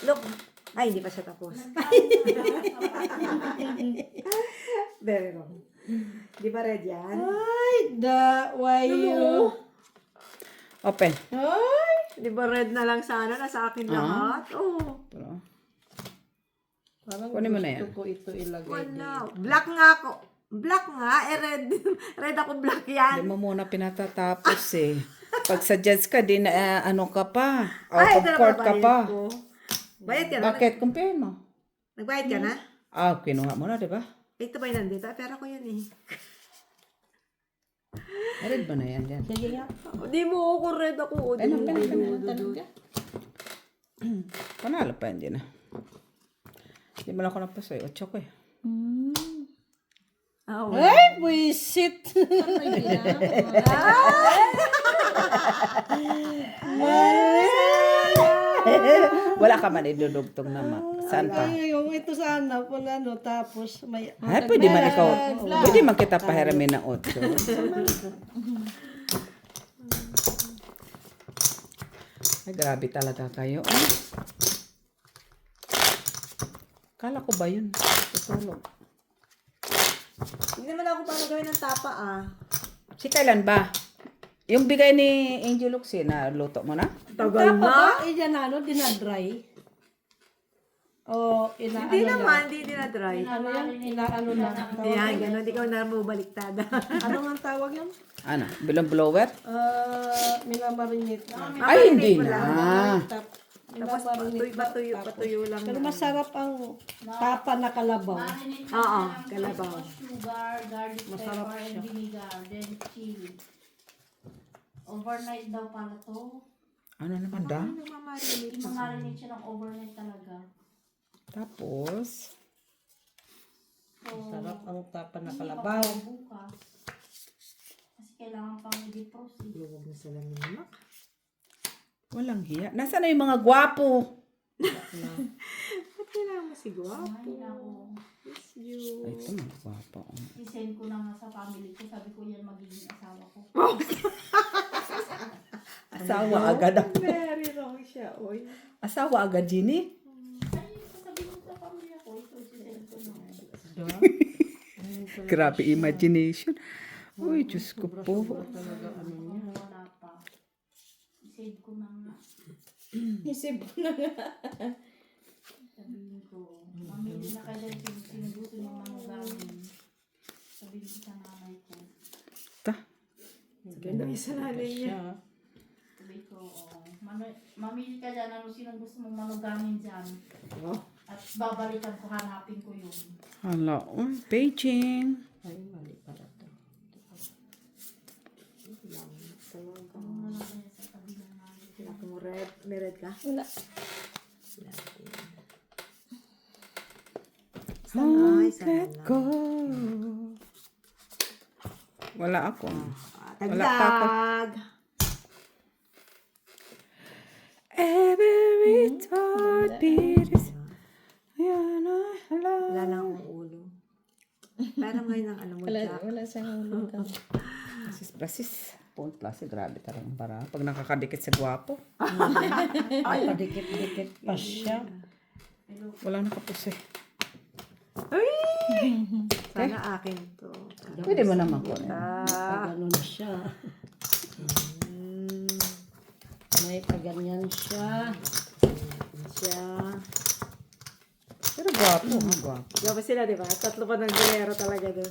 Look. Ay, hindi pa siya tapos. Very wrong. Di ba red yan? Ay, why you? Open. Ay! Di ba red na lang sana? Nasa akin lahat? Oo. Pero, Parang kunin mo na yan. gusto ko ito ilagay Wala. dito. Black nga ako. Black nga. Eh, red. Red ako black yan. Hindi mo muna pinatatapos eh. Pag sa judge ka, di na ano ka pa. Out of ito na court ka bayad pa. ko. Bayad ka na? Bakit? Kumpiyan mo. Nagbayad ka na? Kinuha mo na, di ba? Ito ba yun nandito? Pera ko yun eh. Red ba na yan dyan? Sige nga. Di mo ako red ako. Panalo pa yan dyan ah. Di mo lang ako nagpasoy. 8 ko eh. Ay, buisit. Wala ka man idudugtong naman. Saan pa? Ay, yung ito sana, wala no, tapos may... Ay, pwede man ikaw. Pwede man kita pahiramin ng 8. Ay, grabe talaga kayo. Ay. Kala ko ba yun? Tutulog. Hindi naman ako paano gawin ng tapa Si kailan ba? Yung bigay ni Angel Luxie na luto mo na? Tagal na. Eh, yan ano, dinadry. O, Hindi naman, hindi dinadry. Ano yan? Inaano na. Yan, gano'n. Hindi ka na bumaliktad. Ano nga tawag yan? Ano? Bilang blower? Minamarinate na. Ay, hindi na. Tapos patuyo lang. Pero masarap ang tapa na kalabaw. Oo, kalabaw. Sugar, garlic pepper, and vinegar, then chili. Overnight daw para to. Ano naman da? Imamarinate siya ng overnight talaga. Tapos, Masarap ang tapa na Hindi kalabaw. pa bukas. Kasi kailangan pang i-defrost eh. Huwag na salamin naman. walang hiya. Nasaan na yung mga gwapo? Ba't kailangan mo si Guwapo? Ay, ako. Miss you. Ay, ito mga gwapo. I-send ko na nga sa family ko. Sabi ko yan magiging asawa ko. Asawa agad ako. Very wrong siya, oy. Asawa agad, Ginny? Ay, sasabihin ko sa pamilya ko. Ito, i-send ko na. Grabe imagination. Uy, Diyos ko po. Wala pa. I-save ko na nga. Sabihin ko, mamili na kayo dahil sinuguto yung manugamin. Sabihin ko sa nanay ko. Ta. Ganda yung sa nanay niya. Sabi ko, mamili ka dyan, ano sinong gusto mong manugamin dyan. Oh. At babalikan ko, hanapin ko yun. Hala, Beijing. Ay, mali pala to. Ano na lang kaya sa tabi ng nanay ko. Ako mo red. May red ka? Wala. Ay, sana Let lang. go. Wala ako. Wala pa ako. Tagdag. Every heartbeat is... Yan, Wala lang akong ulo. Parang ngayon ang ano mo, Jack. Wala siyang ulo ka. Brasis. Point klase, grabe talagang para. Pag nakakadikit sa gwapo. Padikit-dikit pa siya. Wala nakapos eh. Sana akin to. Pwede mo naman ko. Ganun siya. May paganyan siya. Siya. Pero gwapo, gwapo. Gaba sila, di ba? Tatlo pa ng galero talaga dun.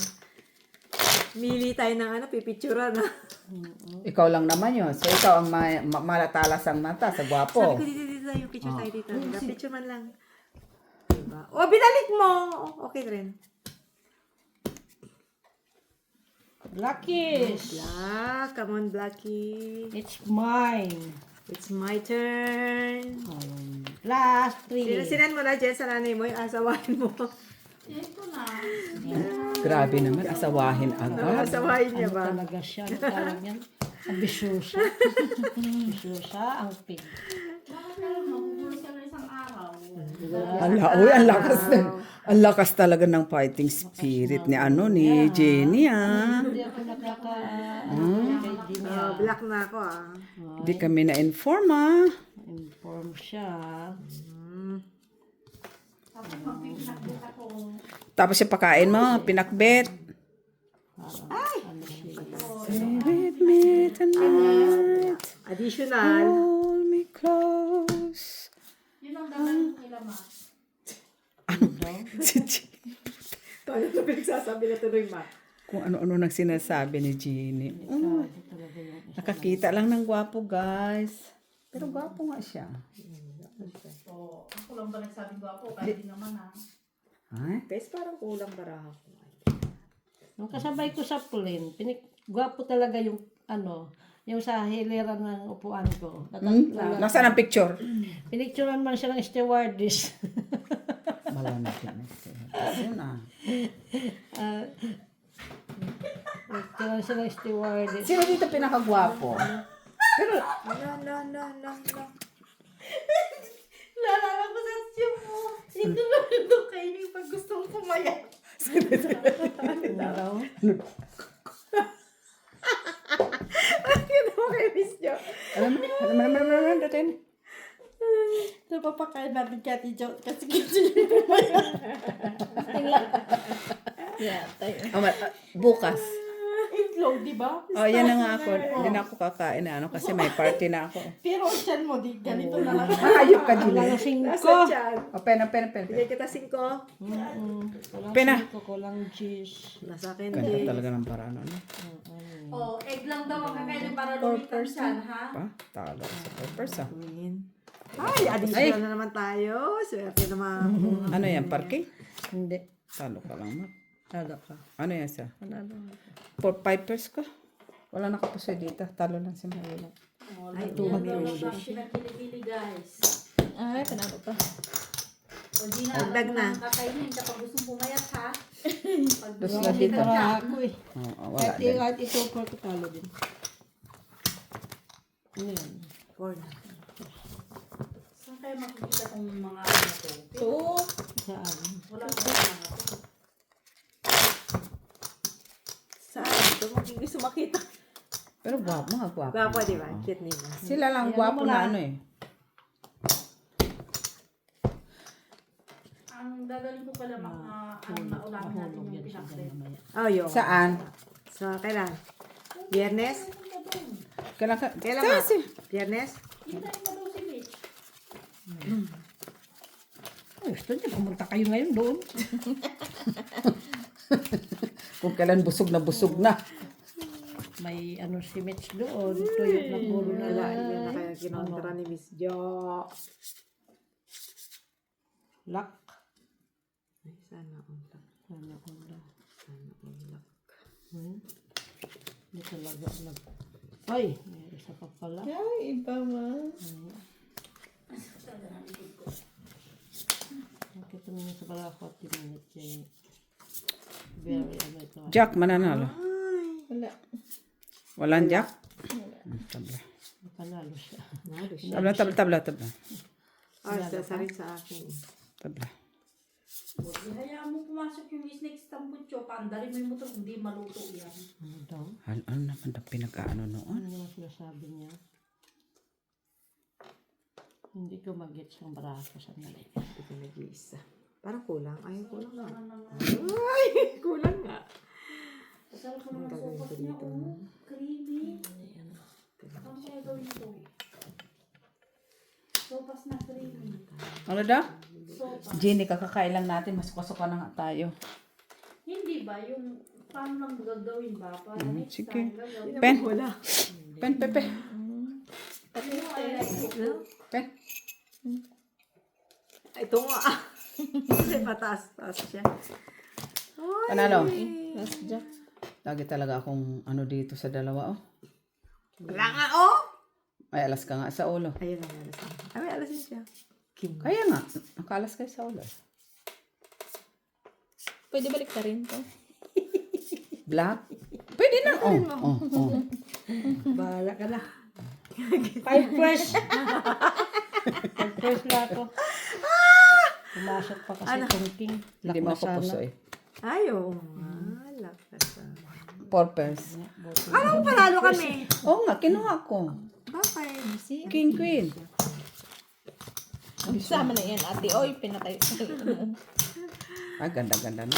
Mili tayo ng ano, pipicturan na. Ikaw lang naman yun. So, ikaw ang malatalas ang mata sa Sabi gwapo. ko, dito tayo, picture tayo dito. Picture man lang. Diba? O, binalik mo! Okay rin. Blackish. Black, come on, Blackie. It's mine. It's my turn. Last three. Sinan mo na dyan sa nanay mo, yung asawahin mo. Ito na. Grabe naman, asawahin agad. Asawahin niya ba? Talaga siya. Ang tawag niyan. Ambisyosa. Ambisyosa ang pig. Bakit alam mo, magugulo siya ng isang araw. Hala, uy, ang lakas talaga ng fighting spirit ni ni Jenny, Hindi ako nakaka... Hindi niya Black na ako, Di kami na-inform, inform siya. Tapos magpipinakbit ako. Tapos yung pakain mo, pinakbet. Stay with me tonight. Additional. Hold me close. Yun ang dadalhin ko kay Lama. Paano ito pinagsasabi na tuloy, Ma? Kung ano-ano nang sinasabi ni Jenny. Nakakita lang ng gwapo, guys. Pero gwapo nga siya. So, ako lang ba nagsabing gwapo? Kahit di naman ha. Ay? Guys, parang kulang baraha ko. Nung kasabay ko sa plane, gwapo talaga yung yung sa hilera ng upuan ko. Nasaan ang picture? Pinicturean man siya ng stewardess. Malamig yan. Yun ah. Ito lang sila stewardess. Sino dito pinakagwapo? Pero, No. Naalala ko sa tiyo mo. Ito lang yung kainin pag gusto mong pumayat. Yun ako kay Miss Jo. alam datin. Ito papakain namin kay Ate Jo kasi gusto niyo pumayat. Yeah, tayo. Bukas. Itlog, di ba? Oh, yan na nga ako. Hindi na ako kakain na kasi may party na ako. Pero ang tiyan mo, di ganito na lang. Ayok ka din. Walang 5. Nasa dyan. O, pena. Bigay kita 5. Walang Pena. 5, walang cheese. Nasa akin. Ganda Jay. talaga ng paraan. Ano? Oh, egg lang daw ang kakainin para lumitan siya, ha? Pa? Talo sa purpose ah. Ay, additional na naman tayo. Swerte naman. Ano yan? Parking? Hindi. Talo ka lang, ma. Talo ka. Ano yan sa? Panalo. For pipers ka? Wala nakapusoy dito. Talo lang si Marila. Ay, Yan tuwag daw yun. siya pinagpili guys. Ay, panalo pa. O di na, Dagdag na. kakainin kapag gustong pumayat, ha? Pag Dos gusto na mong dito. lumitan ka. Ako eh. Oo, wala din. Kahit ito, pork talo din. Ano yan? 4 na. Saan kayo makikita kung mga ano to? So, Saan? Wala pa mga to. Saan? Ito mo gusto makita. Pero guwapo, mga guwapo. Gwapo, di ba? Cute nila. Sila lang guwapo na ano eh. Ang dadalhin ko pala ang naulamin natin yung pinakbet. Oh, yun. Saan? So, kailan? Biyernes? Kailan ka? Kailan Saan ba? si? Biyernes? Hintayin mo daw si Mitch. Ay, gusto niya, pumunta kayo ngayon doon. Kung kailan busog na. May ano si Mitch doon. Tuyot na puro na Wala, lang. yun na kaya kinontra ni Miss Jo. Lock. Ay, sana ang lock. Sana ko lang. Sana ang lock. Hindi talaga alam. Ay, may isa pa pala. ay, iba ma. Nakita mo sa pala 40 minutes eh. Very ano ito. Jack, mananalo. Wala. Walang Jack? Tabla. Panalo siya. Nalo siya. Tabla. Oh, sasarin sa akin. Tabla. Huwag hayaan mo pumasok yung snake tambucho. Paandarin mo yung motor, hindi maluto yan. Ano daw? Ano naman ang pinag-ano noon? Ano yung sinasabi niya? Hindi ko mag-gets yung braso sa nalay. Hindi ko nag-iisa. Parang kulang. Ay, kulang nga. Ay, kulang nga. Masarap Ang naman ang gagawin ko sopas niya, dito. oh. Creamy. Ano kaya gawin ko? Sopas na creamy. Ano daw? Sopas. Jenny, kakakain lang natin. Masuka-suka na nga tayo. Hindi ba? Yung paano lang gagawin ba? Para next sige. time gagawin. Pen. Wala. Pen, pepe. Ano yung I like it? Pen. Ito nga. Kasi pataas-taas siya. Ay, Panalo. Last Jack. Lagi talaga akong ano dito sa dalawa, oh. wala nga, oh! Ay, alas ka nga sa ulo. Ayun ang alas niya. Ay, may alas niya siya. King. Kaya nga, nakalas kayo sa ulo. Pwede balik na rin to. Black? Pwede na. Oh. Bahala ka na. 5 press. 5 press na ako. Pumasok pa kasi tungking. Hindi mo ako puso eh. Ay, oo nga. Lakas ah. Purpose. Alam mo, panalo kami. Oo nga, kinuha ko. Bakit? King, queen. Sama na yan, ate. Oy, pinatay. Ay, ganda-ganda na.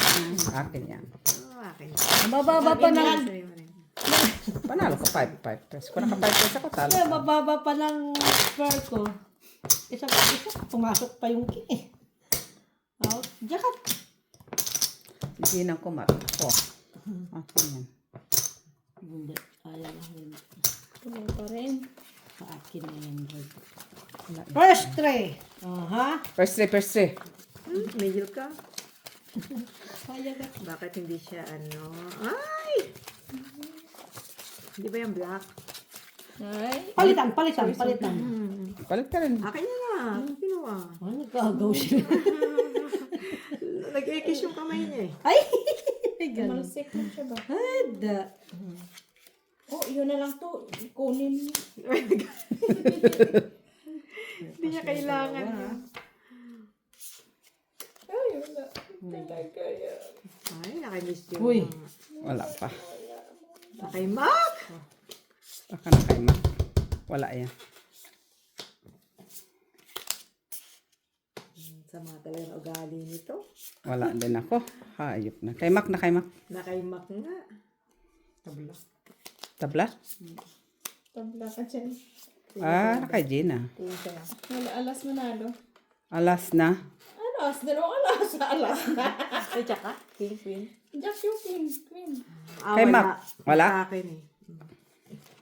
Akin yan. Oh, akin. Mababa pa ng Sa'yo mo rin. Panalo ko 5 pesos. Kung naka 5 pesos ako, talo. mababa pa ng square ko. Isa pumasok pa yung king eh. Oh, jakat. Ginang ko mat. Oh. Akin yan. Hindi, ayaw na yun. Tuloy pa rin. Sa akin na yan, Lord. Wala. First tray. Aha. First three. Medyo ka. Sayang na. Bakit hindi siya ano? Ay! Hindi ba yung black? Ay. Palitan. Balik ka rin. Akin na na. Kinuha. Oh, nagkagaw sila. Nag-ekis yung kamay niya eh. Ay! Ganun. Malsik mo siya ba? Ada. Oh, yun na lang to. Kunin mo. Hindi niya kailangan yun. Ay, wala. Talaga yan. Ay, nakimiss yun. Uy. Wala pa. Nakaimak! Baka na kay Mac. Wala yan. Sama talaga ng ugali nito. Wala din ako. Hayop na. Kay Mac na kay Mac. Nakaimak nga. Tabla. Tabla? Tabla ka dyan. Ah, na kay Gina. Wala, alas manalo. Alas na. Alas, dalawang alas. Alas na. Ay, tsaka? King, queen. Jack yung queen. Queen. Kay Mac. Wala? Sa akin eh.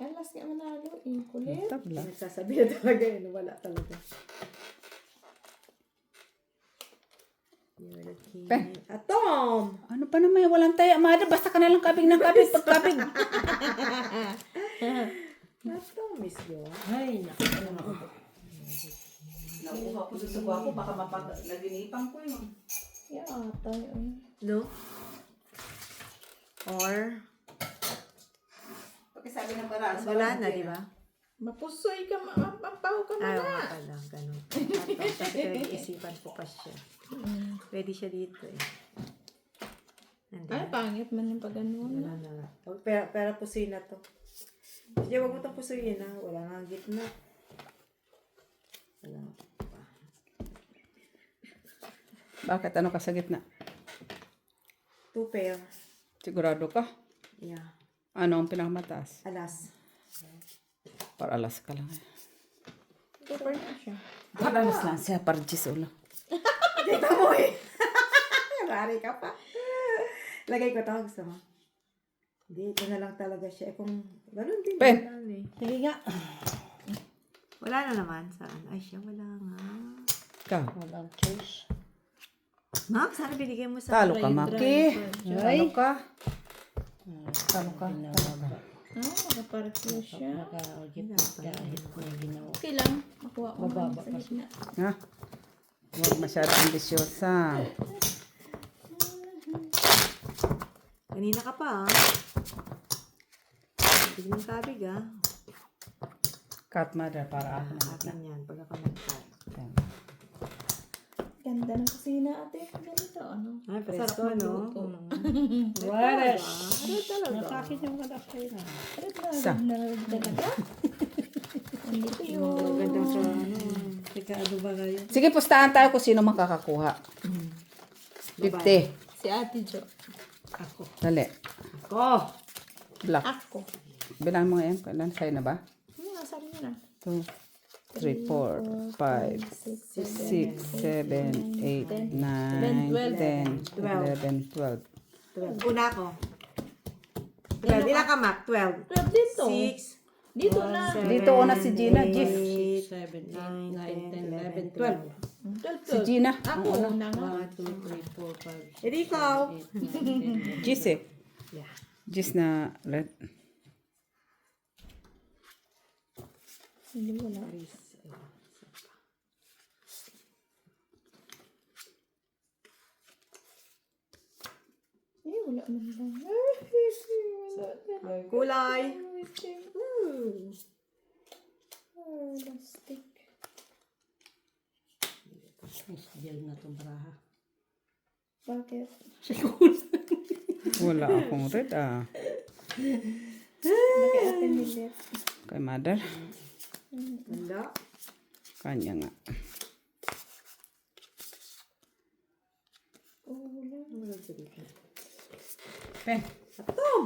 Alas nga manalo. Eh, kulit. Tabla. Nagsasabi na talaga yun. Wala talaga. You're the king. Pen. Atom! Ano pa naman yung walang tayo? Amada, basta ka na lang kabig ng kabig. Pagkabig. Atom, Miss Yo. Ay, naku. Nakuha ko sa suwa ko. Baka naginipan ko yun. Yata yun. No? Or, Pagkasabi ng baras. wala na, di ba? Mapusoy ka, mapapaw ka Ayaw na. nga pala, ganun. Kasi pinag-iisipan ko pa siya. Pwede siya dito eh. Ay, pangit man yung pag ano. Wala na. Pero pusuin na to. Sige, wag mo itong pusuin ha. Wala nga gitna. Wala pa. Bakit? Ano ka sa gitna? 2 pair. Sigurado ka? Yeah. Ano ang pinakamataas? Alas. Para alas ka lang. Super na siya. Para alas lang siya. Para Diyos ulo. Kita mo eh. Rari ka pa. Lagay ko ito. Gusto mo? Hindi, ito na lang talaga siya. Eh kung ganun din. Pen. Wala na eh. Sige nga. Wala na naman. Saan? Ay siya, wala nga. Ikaw. Walang choice. Max, sana binigay mo sa Talo ka, Maki. Talo ka. Talo ka. Nakaparkyo siya. Nakakagip kahit may ginawa. Okay lang. Makuha ko naman sa gitna. Ha? Huwag masyadong ambisyosa. Kanina ka pa ha. Bigyan ng tabig ha. Cut mother para ako na. Akin yan. Pag ako nag-cut. Ganda ng kusina ate. Ganito ano. Ay, presko Sarap no? magluto. Waras. Ano talaga? Nakakin yung kalakay na. Sa? Talaga? Andito yun. Ganda sa ano. Teka, ano ba kayo? Sige, pustahan tayo kung sino makakakuha. 50. Si Ate Jo. Ako. Dali. Ako! Black. Ako. Bilang mo ngayon. Kailan? Sa'yo na ba? Sabi niya na. 2, 3, 4, 5, 6, 7, 8, 9, 10, 11, 12. Una ako. 12. Ilan ka, Mac? 12. Club dito. 6. Dito na. Dito una si Gina. Gif. 7, 8, 9, 10, 11, 12. Si Gina. Ako una nga. 1, 2, 3, 4, 5, Edi ikaw. 8, 9, 10, 11. Gis eh. Yeah. Gis na red. Hindi wala. Wala man lang. Kulay. Plastic. Gel na itong braha. Bakit? Wala akong red ah. Bakit ate nilit? Kay mother. Wala. Kanya nga. Wala sa dito. Pen. Atom!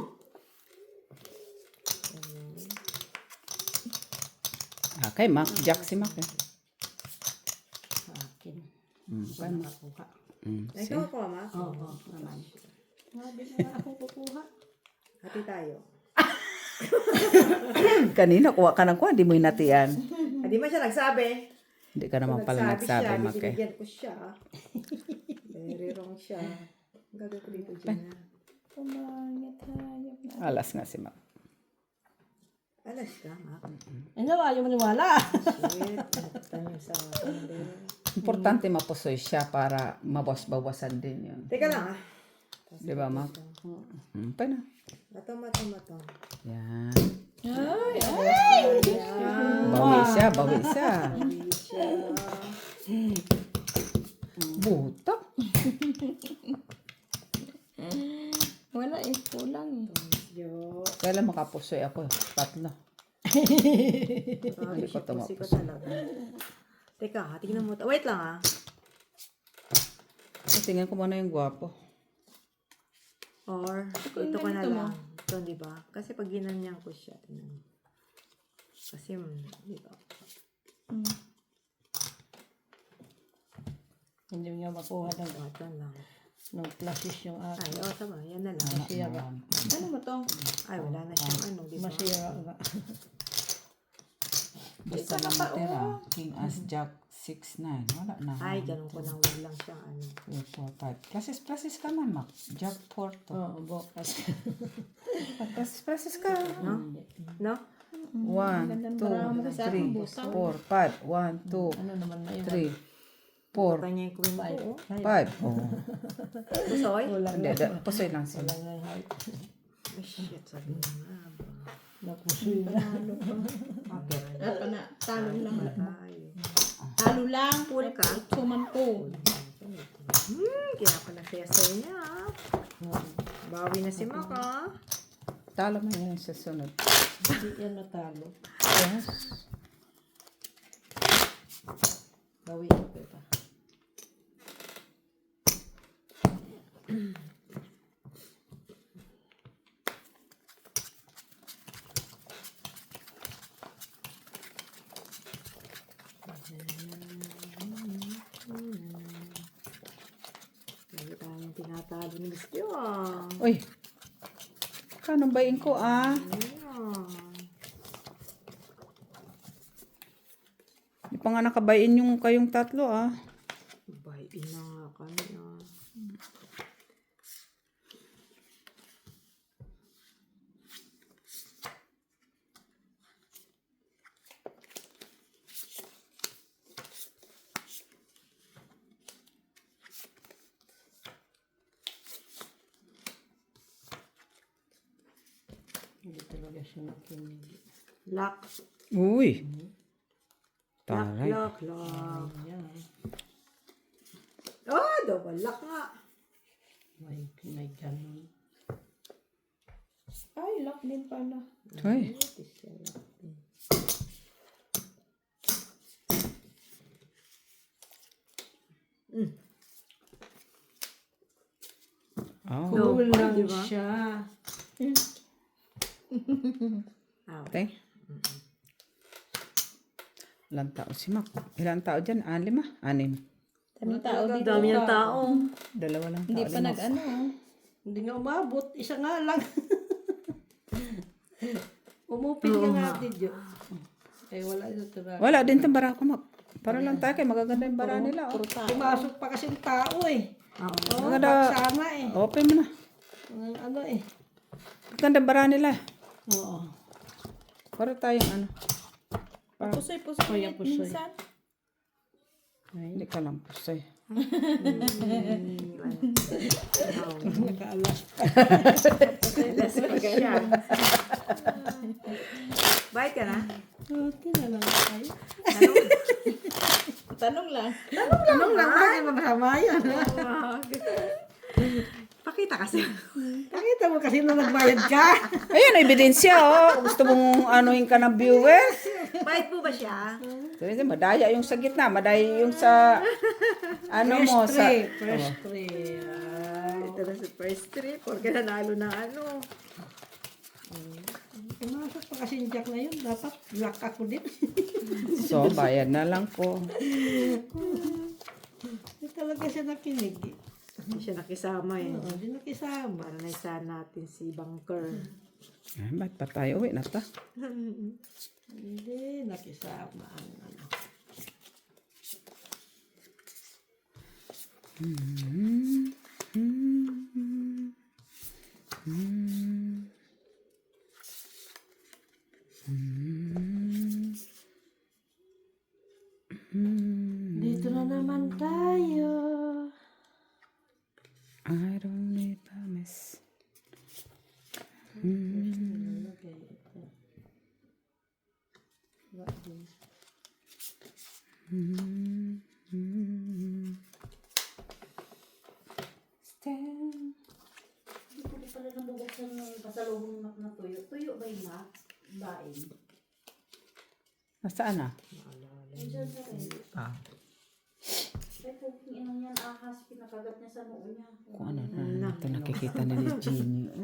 Ah, kay Mac. Jack si Mac eh. Sa akin. Kay Mac. Nakuha. Ay, ikaw ako, Mac. Oo, naman. Sabi na ako kukuha. Hati tayo. Kanina kuha ka ng kuha. Di mo hinatian. Hindi man siya nagsabi. Hindi ka naman pala nagsabi, siya, Mac eh. binigyan ko siya. Very wrong siya. Ang gagawin ko dito, Gina. Pumangit hayop na. Alas nga si Mac. Alas ka, Mac. Ano, ayaw maniwala. Shit. Nakita niyo sa akin. Importante mapusoy siya para mabawas-bawasan din yun. Teka lang ah. Di ba, Mac? Pa na. Mato. Yan. Ay! Bawi siya, bawi siya. Buta. Wala eh, kulang eh. Yo. Kailan makapusoy ako? 3. Grabe ko siya pusi ko tumapos. talaga. Teka, tingnan mo. Wait lang ah. Tingnan ko muna yung gwapo. Or, ito ko na lang. Ito, di ba? Kasi pag ginanyan ko siya, tingnan mo. Kasi, di ba? Hindi nga makuha ng Ito lang. flashes yung Ay, akin. tama. Yan na lang. Masira. Ano mo to? Ay, wala na siyang ano, di ba? Masira nga. Basta lang natira. King as Jack 6-9. Wala na. Ay, ganun ko lang. Wala lang siyang ano. 3, 4, 5. Plasis ka man, Mac. Jack 4 to. Oo, bukas. Plasis ka. No? 1, 2, 3, 4, 5. 1, 2, Ano naman na yun? 3, 4, Kanya yung queen ko. 5. Oh. Busoy? Hindi, pusoy lang siya. Wala na yung height. Ay, shit. Sabi mo nga ba? Napusoy na. Okay. Talo lang. Ay. Talo lang. Pool ka? Suman ko. Kaya pala siya sa niya. Bawi na si Maka. Talo mo yun sa sunod. Hindi yan natalo. Yes. Bawi ko pa. Lagi tayong tinatalo ni Miss Q ah. Uy. Kanong bayin ko ah? Ayan. Di pa nga nakabayin yung kayong tatlo ah. Bayin na nga kami ah. Hindi talaga siya nakinig. Lock. Uy. Lock, Taray. lock, lock. Ayan. Oh, double lock nga. May ganun. Ay, lock din pala. Uy. Oh. Cool lang diba? siya. Tay. Ilang tao si Mac? Ilang tao dyan? 6? 6. Daming tao dito. Dami ng tao. 2 lang tao. Hindi pa nag-ano. Hindi nga umabot. Isa nga lang. Umupin ka nga, Tidyo. Eh, wala ito tura. Wala din itong bara ko, Mac. Para lang tayo kay magaganda yung bara nila. Oh. Pumasok pa kasi tao eh. Oo, Maganda. sana eh. Open mo na. Ano eh. Maganda yung bara nila. Oo. Para tayong ano. Pusoy-pusoy. Kaya pusoy. Minsan. Hindi ka lang pusoy. Nakaalas. Alas pa siya. Bye ka na. Okay na lang tayo. Tanong lang. Anong lang tayo masama yan? Pakita kasi. Pakita mo kasi na nagbayad ka. Ayun, ebidensya, oh. Gusto mong anuhin ka ng viewers? Bait po ba siya? Kasi madaya yung sa gitna, madaya yung sa ano mo sa Fresh three. Ito na sa first trip. Porque nanalo na ano. Pumasok pa kasi yung jack na yun. Dapat lock ako din. so bayad na lang po. Hindi talaga siya nakinig. Hindi siya nakisama eh. Oo, hindi nakisama. Para naisahan natin si Bunker. Ay, ba't pa tayo uwi na ta? Hindi nakisama. Ang ano. Dito Dito na naman tayo. I don't need promise. Stand. Hindi ko di pala nabubuksan yung pasalubong na tuyo. Tuyo ba yung mak? Bain. Nasaan na? Diyan sa rin. Ah. Ay, puking inang yan, ahas, pinakagat niya sa noo niya. Kung ano na. Ito nakikita na ni Jeannie.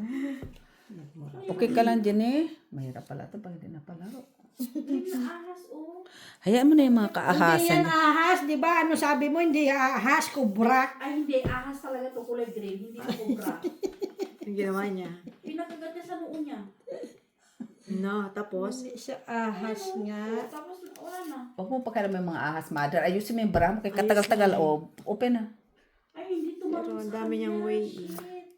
Okay ka lang, Jeannie. Mahirap pala ito pag hindi napalaro. Hindi na ahas, oh. Hayaan mo na yung mga Hindi kaahasan. yan ahas, di ba? Ano sabi mo? Hindi ahas, kubra. Ay, hindi, ahas talaga to kulay green, hindi na cobra. Yung ginawa niya. Pinakagat niya sa noo niya. No, tapos? Hindi siya ahas nga. Tapos, wala na. Huwag mo pakialam yung mga ahas, mother. Ayusin mo yung bra mo. Kaya katagal-tagal. O, open na. Ay, hindi tumarong Pero ang sa dami niyang kanya. way.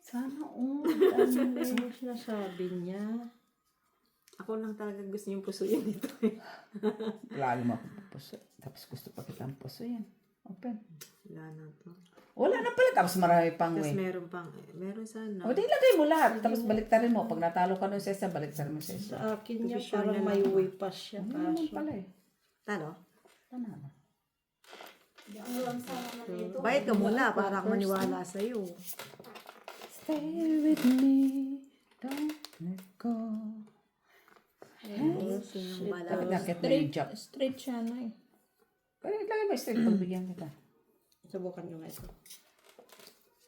Sana, oh. Ano sinasabi niya? Ako lang talaga gusto niyong pusuin ito. Lalo mo ako puso. Tapos gusto pa kitang puso yan. Open. Wala na to. Wala na pala. Tapos marami pang Tapos way. meron pang, meron sana. O, di ilagay mo lahat. Tapos baliktarin mo. Pag natalo ka nun sa isa, baliktarin mo sa isa. Sa akin niya, Division parang na may lang. way pa siya. Ano naman Kaso. pala eh. Talo? Tama na. Ang lang sana na dito. Bayad ka muna para ako maniwala sa'yo. Stay with me. Don't let go. Sinong bala? Bakit nakit na yung job? Straight siya na eh. Pero ilagay mo straight. Pagbigyan kita. Subukan nyo nga ito.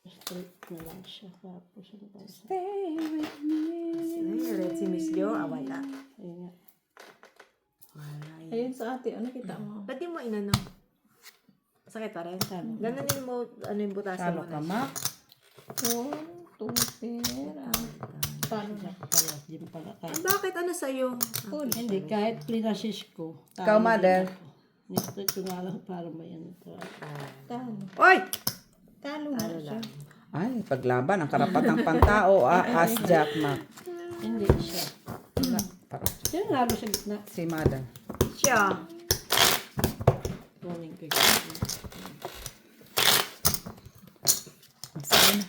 Straight na lang siya. Tapos ano pa siya? Stay with me. Ay, red si Miss Jo. Wala. Ayun nga. Wala. Ayun sa ate, ano kita mo? Ba't di mo inano? Sakit pa rin? Gananin mo, ano yung butasan Talo mo ka, na. Mac. Pera. Paano na pala? Di mo pala Ay, kahit. bakit? Ano sa'yo? Hindi, kahit plinasis ko. Ikaw, mother. Nito ko nga lang para may ano to. Talo. Oy! Talo nga siya. Ay, paglaban. Ang karapatang pantao. As Jack, Mac. Hindi siya. Parang Siya nalo sa gitna. si Madam. Siya. Kunin ko. Sige na.